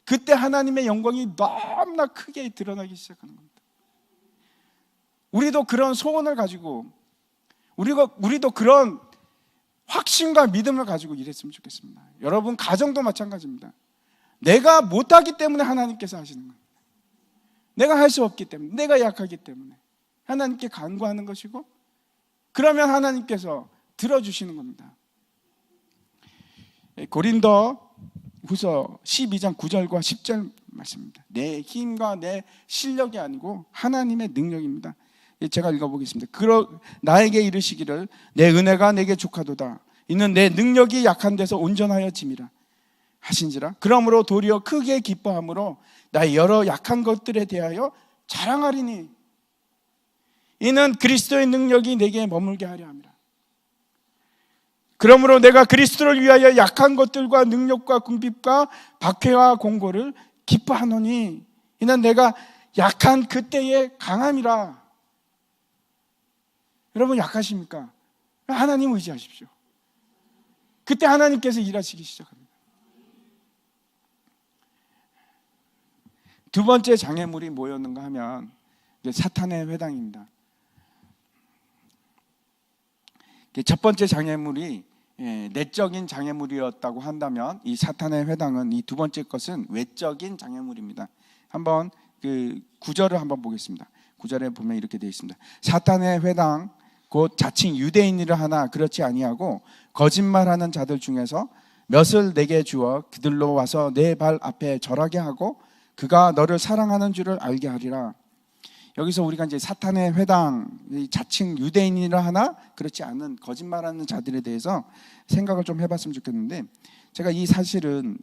그때 하나님의 영광이 너무나 크게 드러나기 시작하는 겁니다. 우리도 그런 소원을 가지고, 우리도 그런 확신과 믿음을 가지고 일했으면 좋겠습니다. 여러분 가정도 마찬가지입니다. 내가 못하기 때문에 하나님께서 하시는 겁니다. 내가 할 수 없기 때문에, 내가 약하기 때문에 하나님께 간구하는 것이고, 그러면 하나님께서 들어주시는 겁니다. 고린도 후서 12장 9절과 10절 말씀입니다. 내 힘과 내 실력이 아니고 하나님의 능력입니다. 제가 읽어보겠습니다. 나에게 이르시기를 내 은혜가 내게 족하도다. 이는 내 능력이 약한 데서 온전하여 짐이라 하신지라. 그러므로 도리어 크게 기뻐함으로 나의 여러 약한 것들에 대하여 자랑하리니 이는 그리스도의 능력이 내게 머물게 하려 함이라. 그러므로 내가 그리스도를 위하여 약한 것들과 능력과 궁핍과 박해와 공고를 기뻐하노니 이는 내가 약한 그때의 강함이라. 여러분 약하십니까? 하나님 의지하십시오. 그때 하나님께서 일하시기 시작합니다. 두 번째 장애물이 뭐였는가 하면 사탄의 회당입니다. 첫 번째 장애물이 내적인 장애물이었다고 한다면, 이 사탄의 회당은, 이 두 번째 것은 외적인 장애물입니다. 한번 그 구절을 한번 보겠습니다. 9절에 보면 이렇게 되어 있습니다. 사탄의 회당 곧 자칭 유대인이라 하나 그렇지 아니하고 거짓말하는 자들 중에서 몇을 내게 주어 그들로 와서 내 발 앞에 절하게 하고 그가 너를 사랑하는 줄을 알게 하리라. 여기서 우리가 이제 사탄의 회당, 자칭 유대인이라 하나 그렇지 않은 거짓말하는 자들에 대해서 생각을 좀 해봤으면 좋겠는데, 제가 이 사실은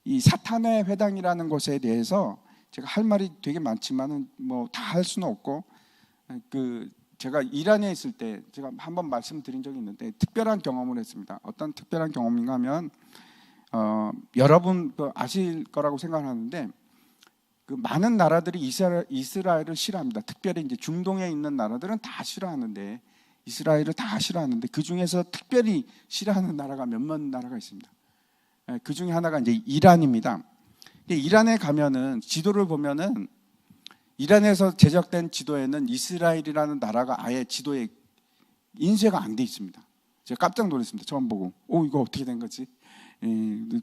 이 사탄의 회당이라는 것에 대해서 제가 할 말이 되게 많지만은 뭐 다 할 수는 없고, 제가 이란에 있을 때 제가 한번 말씀드린 적이 있는데 특별한 경험을 했습니다. 어떤 특별한 경험인가 하면 여러분 아실 거라고 생각하는데, 많은 나라들이 이스라엘을 싫어합니다. 특별히 이제 중동에 있는 나라들은 다 싫어하는데, 이스라엘을 다 싫어하는데 그 중에서 특별히 싫어하는 나라가 몇몇 나라가 있습니다. 그 중에 하나가 이제 이란입니다. 이란에 가면은 지도를 보면은 이란에서 제작된 지도에는 이스라엘이라는 나라가 아예 지도에 인쇄가 안 돼 있습니다. 제가 깜짝 놀랐습니다. 처음 보고, 이거 어떻게 된 거지?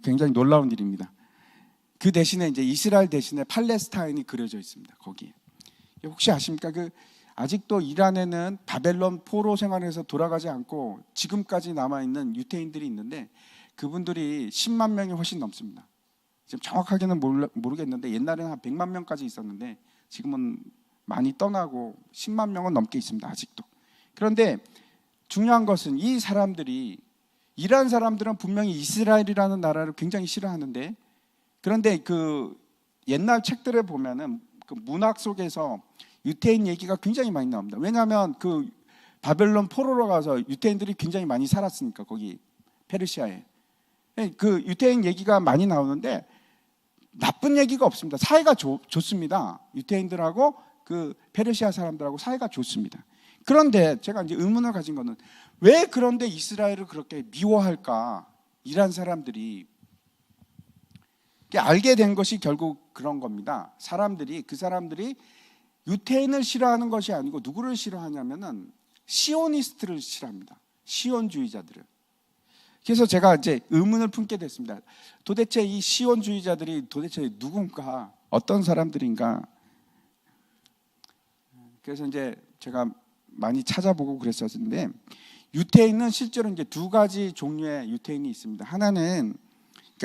굉장히 놀라운 일입니다. 그 대신에 이제 이스라엘 대신에 팔레스타인이 그려져 있습니다. 거기에. 혹시 아십니까? 아직도 이란에는 바벨론 포로 생활에서 돌아가지 않고 지금까지 남아 있는 유태인들이 있는데, 그분들이 10만 명이 훨씬 넘습니다. 지금 정확하게는 모르겠는데 옛날에는 한 100만 명까지 있었는데 지금은 많이 떠나고 10만 명은 넘게 있습니다. 아직도. 그런데 중요한 것은 이 사람들이, 이란 사람들은 분명히 이스라엘이라는 나라를 굉장히 싫어하는데, 그런데 옛날 책들을 보면은 문학 속에서 유태인 얘기가 굉장히 많이 나옵니다. 왜냐하면 바벨론 포로로 가서 유태인들이 굉장히 많이 살았으니까, 거기 페르시아에. 유태인 얘기가 많이 나오는데 나쁜 얘기가 없습니다. 사이가 좋습니다. 유태인들하고 페르시아 사람들하고 사이가 좋습니다. 그런데 제가 이제 의문을 가진 거는, 왜 그런데 이스라엘을 그렇게 미워할까? 이란 사람들이. 알게 된 것이 결국 그런 겁니다. 그 사람들이 유태인을 싫어하는 것이 아니고 누구를 싫어하냐면은 시오니스트를 싫어합니다. 시온주의자들을. 그래서 제가 이제 의문을 품게 됐습니다. 도대체 이 시온주의자들이 도대체 누군가, 어떤 사람들인가. 그래서 이제 제가 많이 찾아보고 그랬었는데, 유태인은 실제로 이제 두 가지 종류의 유태인이 있습니다. 하나는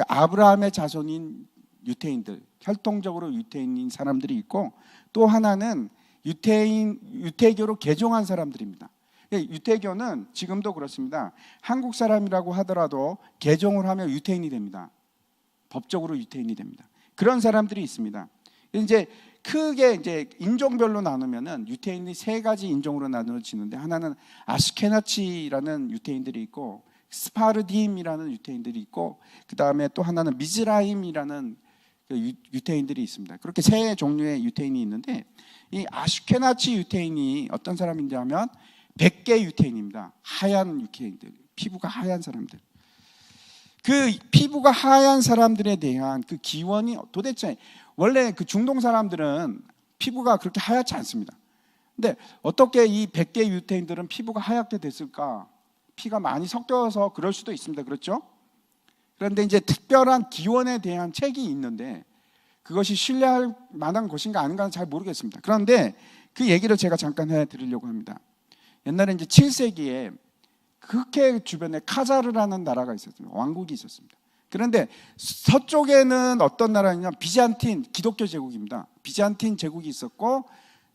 아브라함의 자손인 유태인들, 혈통적으로 유태인인 사람들이 있고, 또 하나는 유태교로 개종한 사람들입니다. 유태교는 지금도 그렇습니다. 한국 사람이라고 하더라도 개종을 하면 유태인이 됩니다. 법적으로 유태인이 됩니다. 그런 사람들이 있습니다. 이제 크게 이제 인종별로 나누면은 유태인이 세 가지 인종으로 나누어지는데, 하나는 아스케나치라는 유태인들이 있고, 스파르딤이라는 유태인들이 있고, 그 다음에 또 하나는 미즈라임이라는 유태인들이 있습니다. 그렇게 세 종류의 유태인이 있는데, 이 아슈케나치 유태인이 어떤 사람인지 하면 백개 유태인입니다. 하얀 유태인들, 피부가 하얀 사람들. 피부가 하얀 사람들에 대한 기원이, 도대체 원래 중동 사람들은 피부가 그렇게 하얗지 않습니다. 근데 어떻게 이 100개 유태인들은 피부가 하얗게 됐을까? 피가 많이 섞여서 그럴 수도 있습니다. 그렇죠? 그런데 이제 특별한 기원에 대한 책이 있는데, 그것이 신뢰할 만한 것인가 아닌가는 잘 모르겠습니다. 그런데 그 얘기를 제가 잠깐 해드리려고 합니다. 옛날에 이제 7세기에 흑해 주변에 카자르라는 나라가 있었습니다. 왕국이 있었습니다. 그런데 서쪽에는 어떤 나라냐면 비잔틴, 기독교 제국입니다. 비잔틴 제국이 있었고,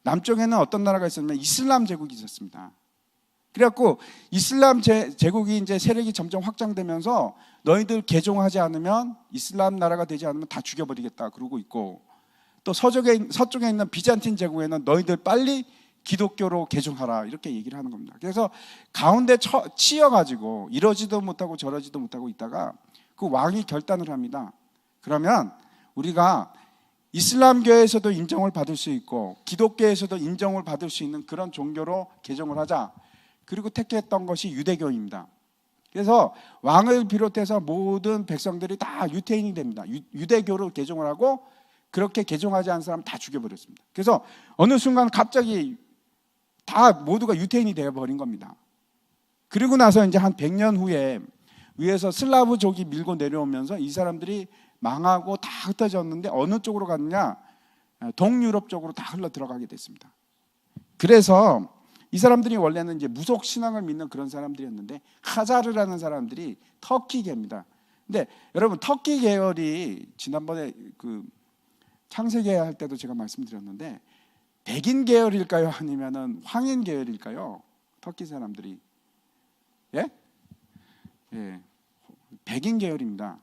남쪽에는 어떤 나라가 있었냐면 이슬람 제국이 있었습니다. 그래갖고 이슬람 제국이 이제 세력이 점점 확장되면서, 너희들 개종하지 않으면, 이슬람 나라가 되지 않으면 다 죽여버리겠다 그러고 있고, 또 서쪽에 있는 비잔틴 제국에는 너희들 빨리 기독교로 개종하라 이렇게 얘기를 하는 겁니다. 그래서 가운데 치여가지고 이러지도 못하고 저러지도 못하고 있다가 그 왕이 결단을 합니다. 그러면 우리가 이슬람교에서도 인정을 받을 수 있고 기독교에서도 인정을 받을 수 있는 그런 종교로 개종을 하자. 그리고 택했던 것이 유대교입니다. 그래서 왕을 비롯해서 모든 백성들이 다 유태인이 됩니다. 유대교로 개종을 하고, 그렇게 개종하지 않은 사람 다 죽여버렸습니다. 그래서 어느 순간 갑자기 다 모두가 유태인이 되어버린 겁니다. 그리고 나서 이제 한 100년 후에 위에서 슬라브족이 밀고 내려오면서 이 사람들이 망하고 다 흩어졌는데, 어느 쪽으로 갔느냐? 동유럽 쪽으로 다 흘러 들어가게 됐습니다. 그래서 이 사람들이 원래는 이제 무속 신앙을 믿는 그런 사람들이었는데 하자르라는 사람들이 터키계입니다. 근데 여러분 터키 계열이 지난번에 그 창세기 할 때도 제가 말씀드렸는데 백인 계열일까요? 아니면은 황인 계열일까요? 터키 사람들이 예? 예. 백인 계열입니다.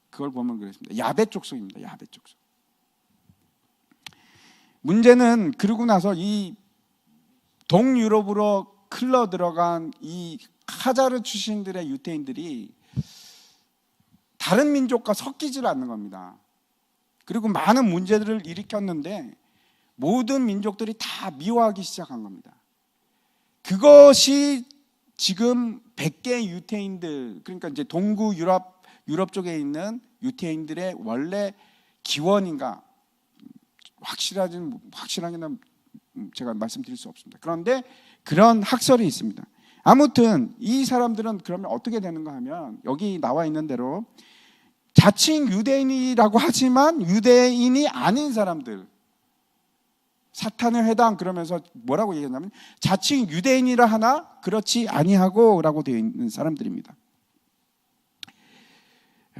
그걸 보면 그렇습니다. 야베 족속입니다. 야베 족속. 문제는 그러고 나서 이 동유럽으로 흘러 들어간 이 하자르 출신들의 유태인들이 다른 민족과 섞이질 않는 겁니다. 그리고 많은 문제들을 일으켰는데 모든 민족들이 다 미워하기 시작한 겁니다. 그것이 지금 100개 유태인들, 그러니까 이제 동구 유럽 쪽에 있는 유태인들의 원래 기원인가 확실하게는 제가 말씀드릴 수 없습니다. 그런데 그런 학설이 있습니다. 아무튼 이 사람들은 그러면 어떻게 되는가 하면 여기 나와 있는 대로 자칭 유대인이라고 하지만 유대인이 아닌 사람들, 사탄의 회당 그러면서 뭐라고 얘기했냐면 자칭 유대인이라 하나 그렇지 아니하고 라고 되어 있는 사람들입니다.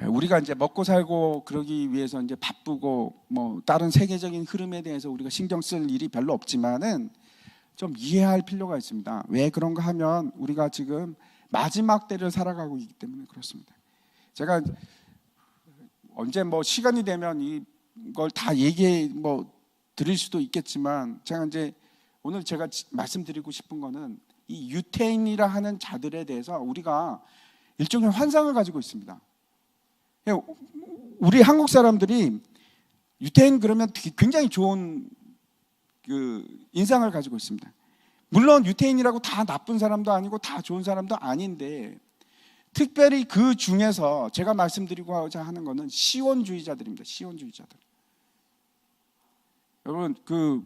우리가 이제 먹고 살고 그러기 위해서 이제 바쁘고 뭐 다른 세계적인 흐름에 대해서 우리가 신경 쓸 일이 별로 없지만은 좀 이해할 필요가 있습니다. 왜 그런가 하면 우리가 지금 마지막 때를 살아가고 있기 때문에 그렇습니다. 제가 언제 뭐 시간이 되면 이걸 다 얘기해 드릴 수도 있겠지만 제가 이제 오늘 제가 말씀드리고 싶은 거는 이 유태인이라 하는 자들에 대해서 우리가 일종의 환상을 가지고 있습니다. 우리 한국 사람들이 유태인 그러면 굉장히 좋은 그 인상을 가지고 있습니다. 물론 유태인이라고 다 나쁜 사람도 아니고 다 좋은 사람도 아닌데 특별히 그 중에서 제가 말씀드리고자 하는 것은 시온주의자들입니다. 시온주의자들. 여러분 그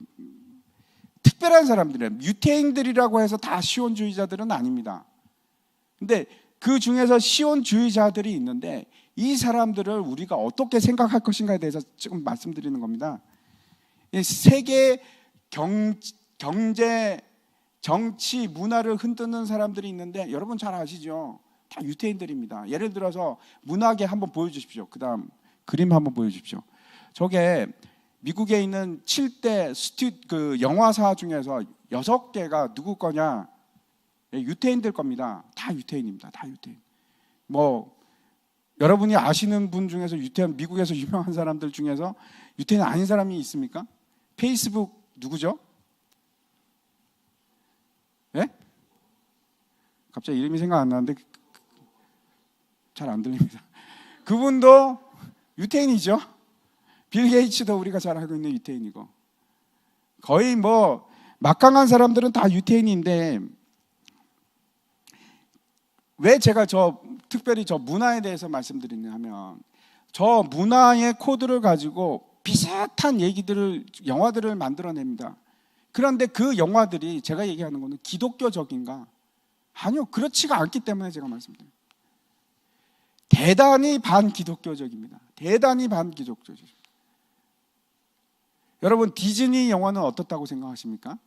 특별한 사람들이에요. 유태인들이라고 해서 다 시온주의자들은 아닙니다. 근데 그 중에서 시온주의자들이 있는데 이 사람들을 우리가 어떻게 생각할 것인가에 대해서 지금 말씀드리는 겁니다. 세계 경제, 정치, 문화를 흔드는 사람들이 있는데 여러분 잘 아시죠? 다 유태인들입니다. 예를 들어서 문화계 한번 보여주십시오. 그 다음 그림 한번 보여주십시오. 저게 미국에 있는 7대 영화사 중에서 6개가 누구 거냐? 유태인들 겁니다. 다 유태인입니다. 다 유태인. 여러분이 아시는 분 중에서 미국에서 유명한 사람들 중에서 유태인 아닌 사람이 있습니까? 페이스북 누구죠? 예? 갑자기 이름이 생각 안 나는데 잘 안 들립니다. 그분도 유태인이죠. 빌 게이츠도 우리가 잘 알고 있는 유태인이고 거의 막강한 사람들은 다 유태인인데 왜 제가 특별히 저 문화에 대해서 말씀드리냐 하면 저 문화의 코드를 가지고 비슷한 영화들을 만들어냅니다. 그런데 그 영화들이 제가 얘기하는 것은 기독교적인가? 아니요, 그렇지가 않기 때문에 제가 말씀드립니다. 대단히 반기독교적입니다. 대단히 반기독교적입니다. 여러분 디즈니 영화는 어떻다고 생각하십니까?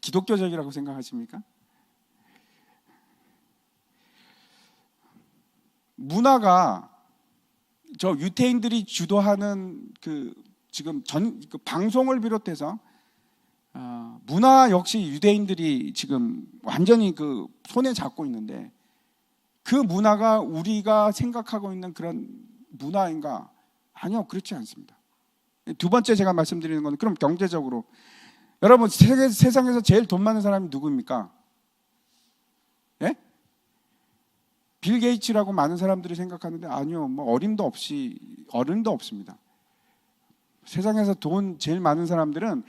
기독교적이라고 생각하십니까? 문화가 저 유태인들이 주도하는 지금 방송을 비롯해서 문화 역시 유대인들이 지금 완전히 손에 잡고 있는데 그 문화가 우리가 생각하고 있는 그런 문화인가? 아니요, 그렇지 않습니다. 두 번째 제가 말씀드리는 건 그럼 경제적으로 여러분 세상에서 제일 돈 많은 사람이 누구입니까? 예? 빌 게이츠라고 많은 사람들이 생각하는데 아니요, 어림도 없습니다. 세상에서 돈 제일 많은 사람들은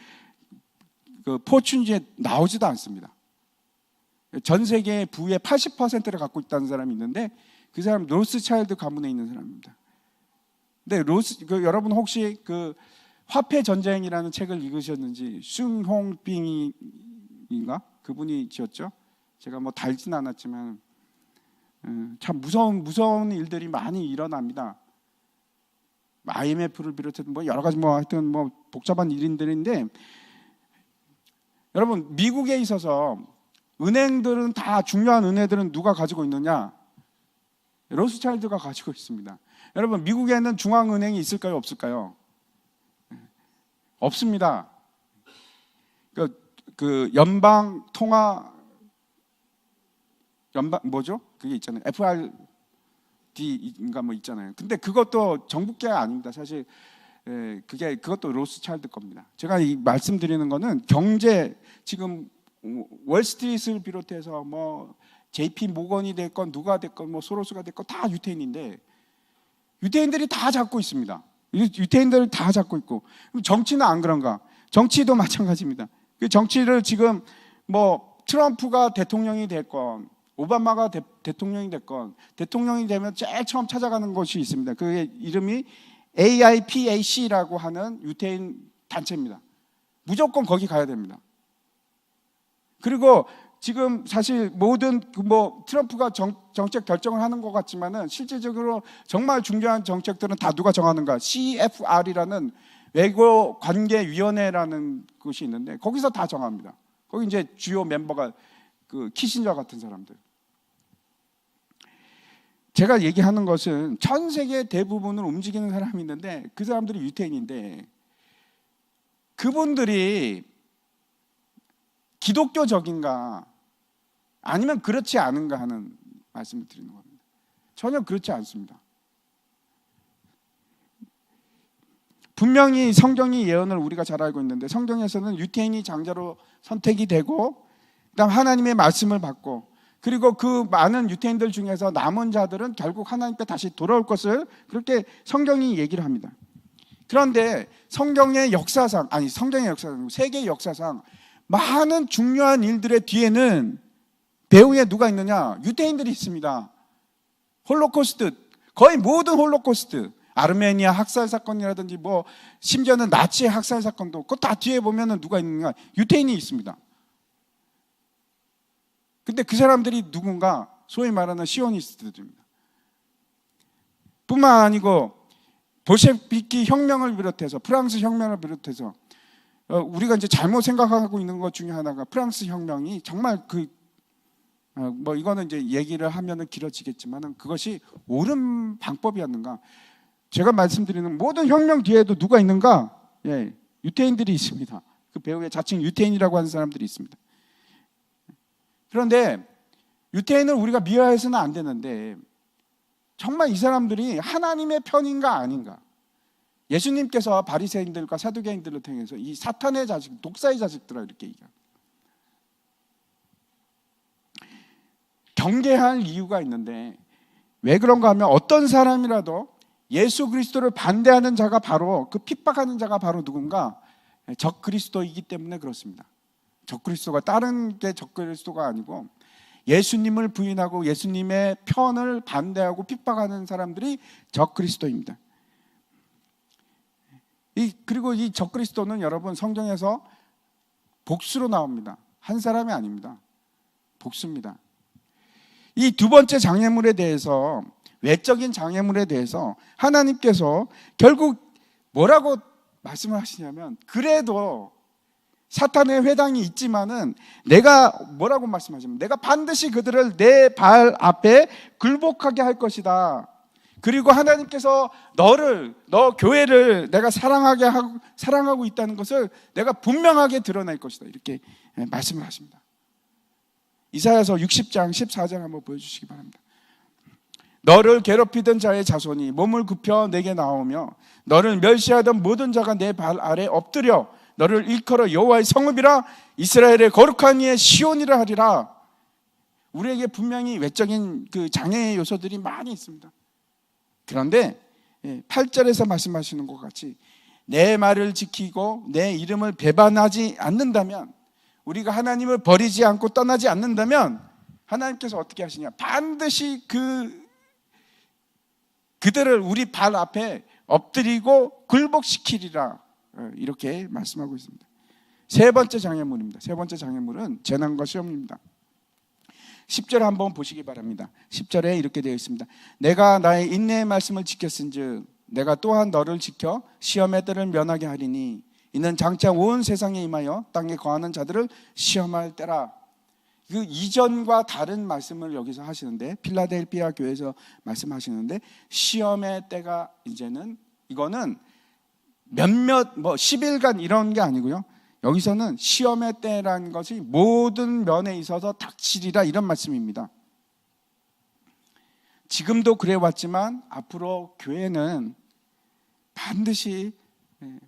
포춘지에 나오지도 않습니다. 전 세계 부의 80%를 갖고 있다는 사람이 있는데 그 사람 로스차일드 가문에 있는 사람입니다. 근데 여러분 혹시 화폐 전쟁이라는 책을 읽으셨는지 숭홍빙인가 그분이 지었죠. 제가 달진 않았지만 참 무서운 일들이 많이 일어납니다. IMF를 비롯해서 뭐 여러 가지 뭐 하여튼 뭐 복잡한 일인들인데, 여러분 미국에 있어서 은행들은 다 중요한 은행들은 누가 가지고 있느냐? 로스차일드가 가지고 있습니다. 여러분 미국에는 중앙은행이 있을까요? 없을까요? 없습니다. 그 연방 통화 뭐죠? 그게 있잖아요. FRD인가 뭐 있잖아요. 근데 그것도 정부계 아닙니다. 사실 그것도 로스차일드 겁니다. 제가 이 말씀드리는 거는 경제, 지금 월스트리트를 비롯해서 뭐 JP 모건이 됐건 누가 됐건 뭐 소로스가 됐건 다 유태인인데, 유태인들이 다 잡고 있습니다. 유태인들을 다 잡고 있고, 정치는 안 그런가? 정치도 마찬가지입니다. 그 정치를 지금 뭐 트럼프가 대통령이 됐건 오바마가 대통령이 됐건, 대통령이 되면 제일 처음 찾아가는 곳이 있습니다. 그 이름이 AIPAC라고 하는 유태인 단체입니다. 무조건 거기 가야 됩니다. 그리고 지금 사실 모든 뭐 트럼프가 정책 결정을 하는 것 같지만은 실질적으로 정말 중요한 정책들은 다 누가 정하는가? CFR이라는 외교 관계위원회라는 곳이 있는데 거기서 다 정합니다. 거기 이제 주요 멤버가 그 키신저 같은 사람들. 제가 얘기하는 것은 전 세계 대부분을 움직이는 사람이 있는데 그 사람들이 유태인인데, 그분들이 기독교적인가 아니면 그렇지 않은가 하는 말씀을 드리는 겁니다. 전혀 그렇지 않습니다. 분명히 성경의 예언을 우리가 잘 알고 있는데, 성경에서는 유태인이 장자로 선택이 되고 그다음 하나님의 말씀을 받고, 그리고 그 많은 유태인들 중에서 남은 자들은 결국 하나님께 다시 돌아올 것을 그렇게 성경이 얘기를 합니다. 그런데 성경의 역사상, 세계의 역사상 많은 중요한 일들의 뒤에는 배후에 누가 있느냐? 유태인들이 있습니다. 홀로코스트, 거의 모든 홀로코스트, 아르메니아 학살 사건이라든지 뭐 심지어는 나치의 학살 사건도 그거 다 뒤에 보면은 누가 있는가? 유태인이 있습니다. 근데 그 사람들이 누군가? 소위 말하는 시오니스트들입니다. 뿐만 아니고 볼셰비키 혁명을 비롯해서, 프랑스 혁명을 비롯해서 우리가 이제 잘못 생각하고 있는 것 중에 하나가, 프랑스 혁명이 정말 뭐 이거는 이제 얘기를 하면은 길어지겠지만은 그것이 옳은 방법이었는가? 제가 말씀드리는 모든 혁명 뒤에도 누가 있는가? 예, 유태인들이 있습니다. 그 배후에 자칭 유태인이라고 하는 사람들이 있습니다. 그런데 유태인을 우리가 미화해서는 안 되는데, 정말 이 사람들이 하나님의 편인가 아닌가? 예수님께서 바리새인들과 사두개인들을 통해서 이 사탄의 자식, 독사의 자식들아 이렇게 얘기합니다. 경계할 이유가 있는데, 왜 그런가 하면 어떤 사람이라도 예수 그리스도를 반대하는 자가 바로, 그 핍박하는 자가 바로 누군가? 적그리스도이기 때문에 그렇습니다. 적그리스도가 다른 게 적그리스도가 아니고, 예수님을 부인하고 예수님의 편을 반대하고 핍박하는 사람들이 적그리스도입니다. 그리고 이 적그리스도는 여러분 성경에서 복수로 나옵니다. 한 사람이 아닙니다. 복수입니다. 이 두 번째 장애물에 대해서, 외적인 장애물에 대해서 하나님께서 결국 뭐라고 말씀을 하시냐면, 그래도 사탄의 회당이 있지만은 내가 뭐라고 말씀하시면, 내가 반드시 그들을 내 발 앞에 굴복하게 할 것이다. 그리고 하나님께서 너 교회를 내가 사랑하고 있다는 것을 내가 분명하게 드러낼 것이다. 이렇게 말씀을 하십니다. 이사야서 60장 14절 한번 보여주시기 바랍니다. 너를 괴롭히던 자의 자손이 몸을 굽혀 내게 나오며 너를 멸시하던 모든 자가 내 발 아래 엎드려 너를 일컬어 여호와의 성읍이라, 이스라엘의 거룩한 이의 시온이라 하리라. 우리에게 분명히 외적인 그 장애의 요소들이 많이 있습니다. 그런데 8절에서 말씀하시는 것 같이 내 말을 지키고 내 이름을 배반하지 않는다면, 우리가 하나님을 버리지 않고 떠나지 않는다면 하나님께서 어떻게 하시냐? 반드시 그들을 우리 발 앞에 엎드리고 굴복시키리라. 이렇게 말씀하고 있습니다. 세 번째 장애물입니다. 세 번째 장애물은 재난과 시험입니다. 10절 한번 보시기 바랍니다. 10절에 이렇게 되어 있습니다. 내가 나의 인내의 말씀을 지켰은즉 내가 또한 너를 지켜 시험의 때를 면하게 하리니 이는 장차 온 세상에 임하여 땅에 거하는 자들을 시험할 때라. 그 이전과 다른 말씀을 여기서 하시는데, 필라델피아 교회에서 말씀하시는데, 시험의 때가 이제는, 이거는 몇몇 10일간 이런 게 아니고요, 여기서는 시험의 때라는 것이 모든 면에 있어서 닥치리라, 이런 말씀입니다. 지금도 그래 왔지만 앞으로 교회는 반드시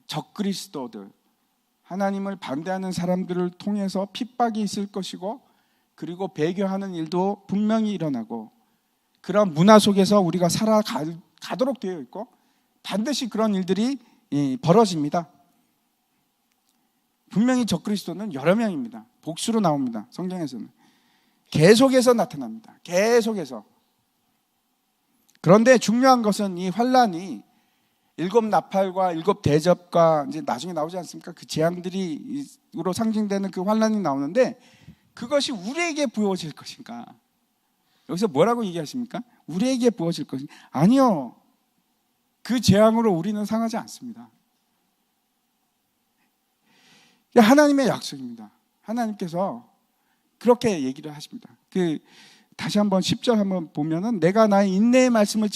적그리스도들, 하나님을 반대하는 사람들을 통해서 핍박이 있을 것이고, 그리고 배교하는 일도 분명히 일어나고, 그런 문화 속에서 우리가 살아가도록 되어 있고, 반드시 그런 일들이 벌어집니다. 분명히 적그리스도는 여러 명입니다. 복수로 나옵니다. 성경에서는 계속해서 나타납니다. 계속해서. 그런데 중요한 것은 이 환란이 일곱 나팔과 일곱 대접과 이제 나중에 나오지 않습니까? 그 재앙들이로 상징되는 그 환란이 나오는데, 그것이 우리에게 부어질 것인가? 여기서 뭐라고 얘기하십니까? 우리에게 부어질 것인가? 아니요. 그 재앙으로 우리는 상하지 않습니다. 하나님의 약속입니다. 하나님께서 그렇게 얘기를 하십니다. 다시 한번 10절 한번 보면은, 내가 나의 인내의 말씀을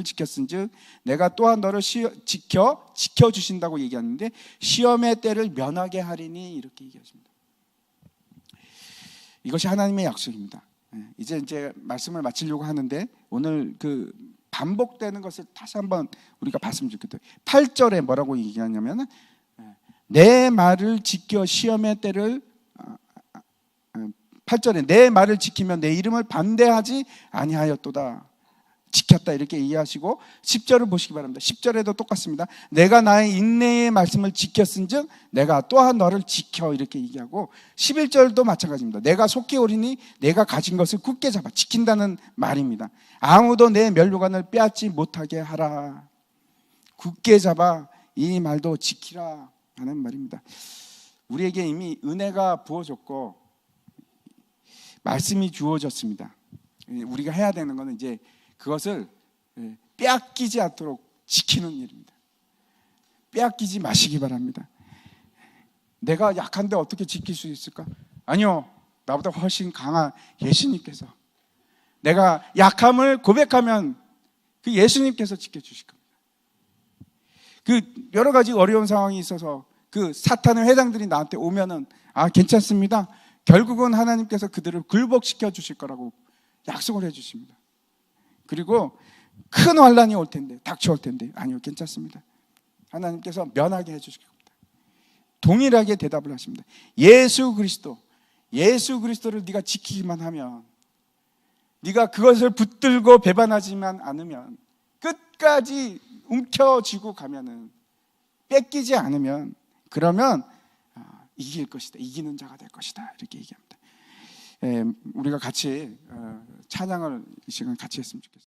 지켰은즉 내가 또한 너를 지켜주신다고 얘기하는데, 시험의 때를 면하게 하리니, 이렇게 얘기하십니다. 이것이 하나님의 약속입니다. 이제 말씀을 마치려고 하는데, 오늘 그 반복되는 것을 다시 한번 우리가 봤으면 좋겠어요. 8절에 뭐라고 얘기하냐면은, 내 말을 지켜 시험의 때를, 8절에 내 말을 지키면 내 이름을 반대하지 아니하였도다. 지켰다, 이렇게 이해하시고 10절을 보시기 바랍니다. 10절에도 똑같습니다. 내가 나의 인내의 말씀을 지켰은즉 내가 또한 너를 지켜, 이렇게 얘기하고, 11절도 마찬가지입니다. 내가 속히 오리니 내가 가진 것을 굳게 잡아, 지킨다는 말입니다. 아무도 내 면류관을 빼앗지 못하게 하라. 굳게 잡아, 이 말도 지키라 하는 말입니다. 우리에게 이미 은혜가 부어졌고 말씀이 주어졌습니다. 우리가 해야 되는 것은 이제 그것을 빼앗기지 않도록 지키는 일입니다. 빼앗기지 마시기 바랍니다. 내가 약한데 어떻게 지킬 수 있을까? 아니요, 나보다 훨씬 강한 예수님께서, 내가 약함을 고백하면 그 예수님께서 지켜주실 겁니다. 그 여러 가지 어려운 상황이 있어서 그 사탄의 회장들이 나한테 오면은, 괜찮습니다, 결국은 하나님께서 그들을 굴복시켜 주실 거라고 약속을 해 주십니다. 그리고 큰 환란이 올 텐데, 닥쳐올 텐데, 아니요, 괜찮습니다, 하나님께서 면하게 해 주실 겁니다. 동일하게 대답을 하십니다. 예수 그리스도를 네가 지키기만 하면, 네가 그것을 붙들고 배반하지만 않으면, 끝까지 움켜쥐고 가면은, 뺏기지 않으면, 그러면 이길 것이다, 이기는 자가 될 것이다, 이렇게 얘기합니다. 우리가 같이 찬양을 이 시간 같이 했으면 좋겠습니다.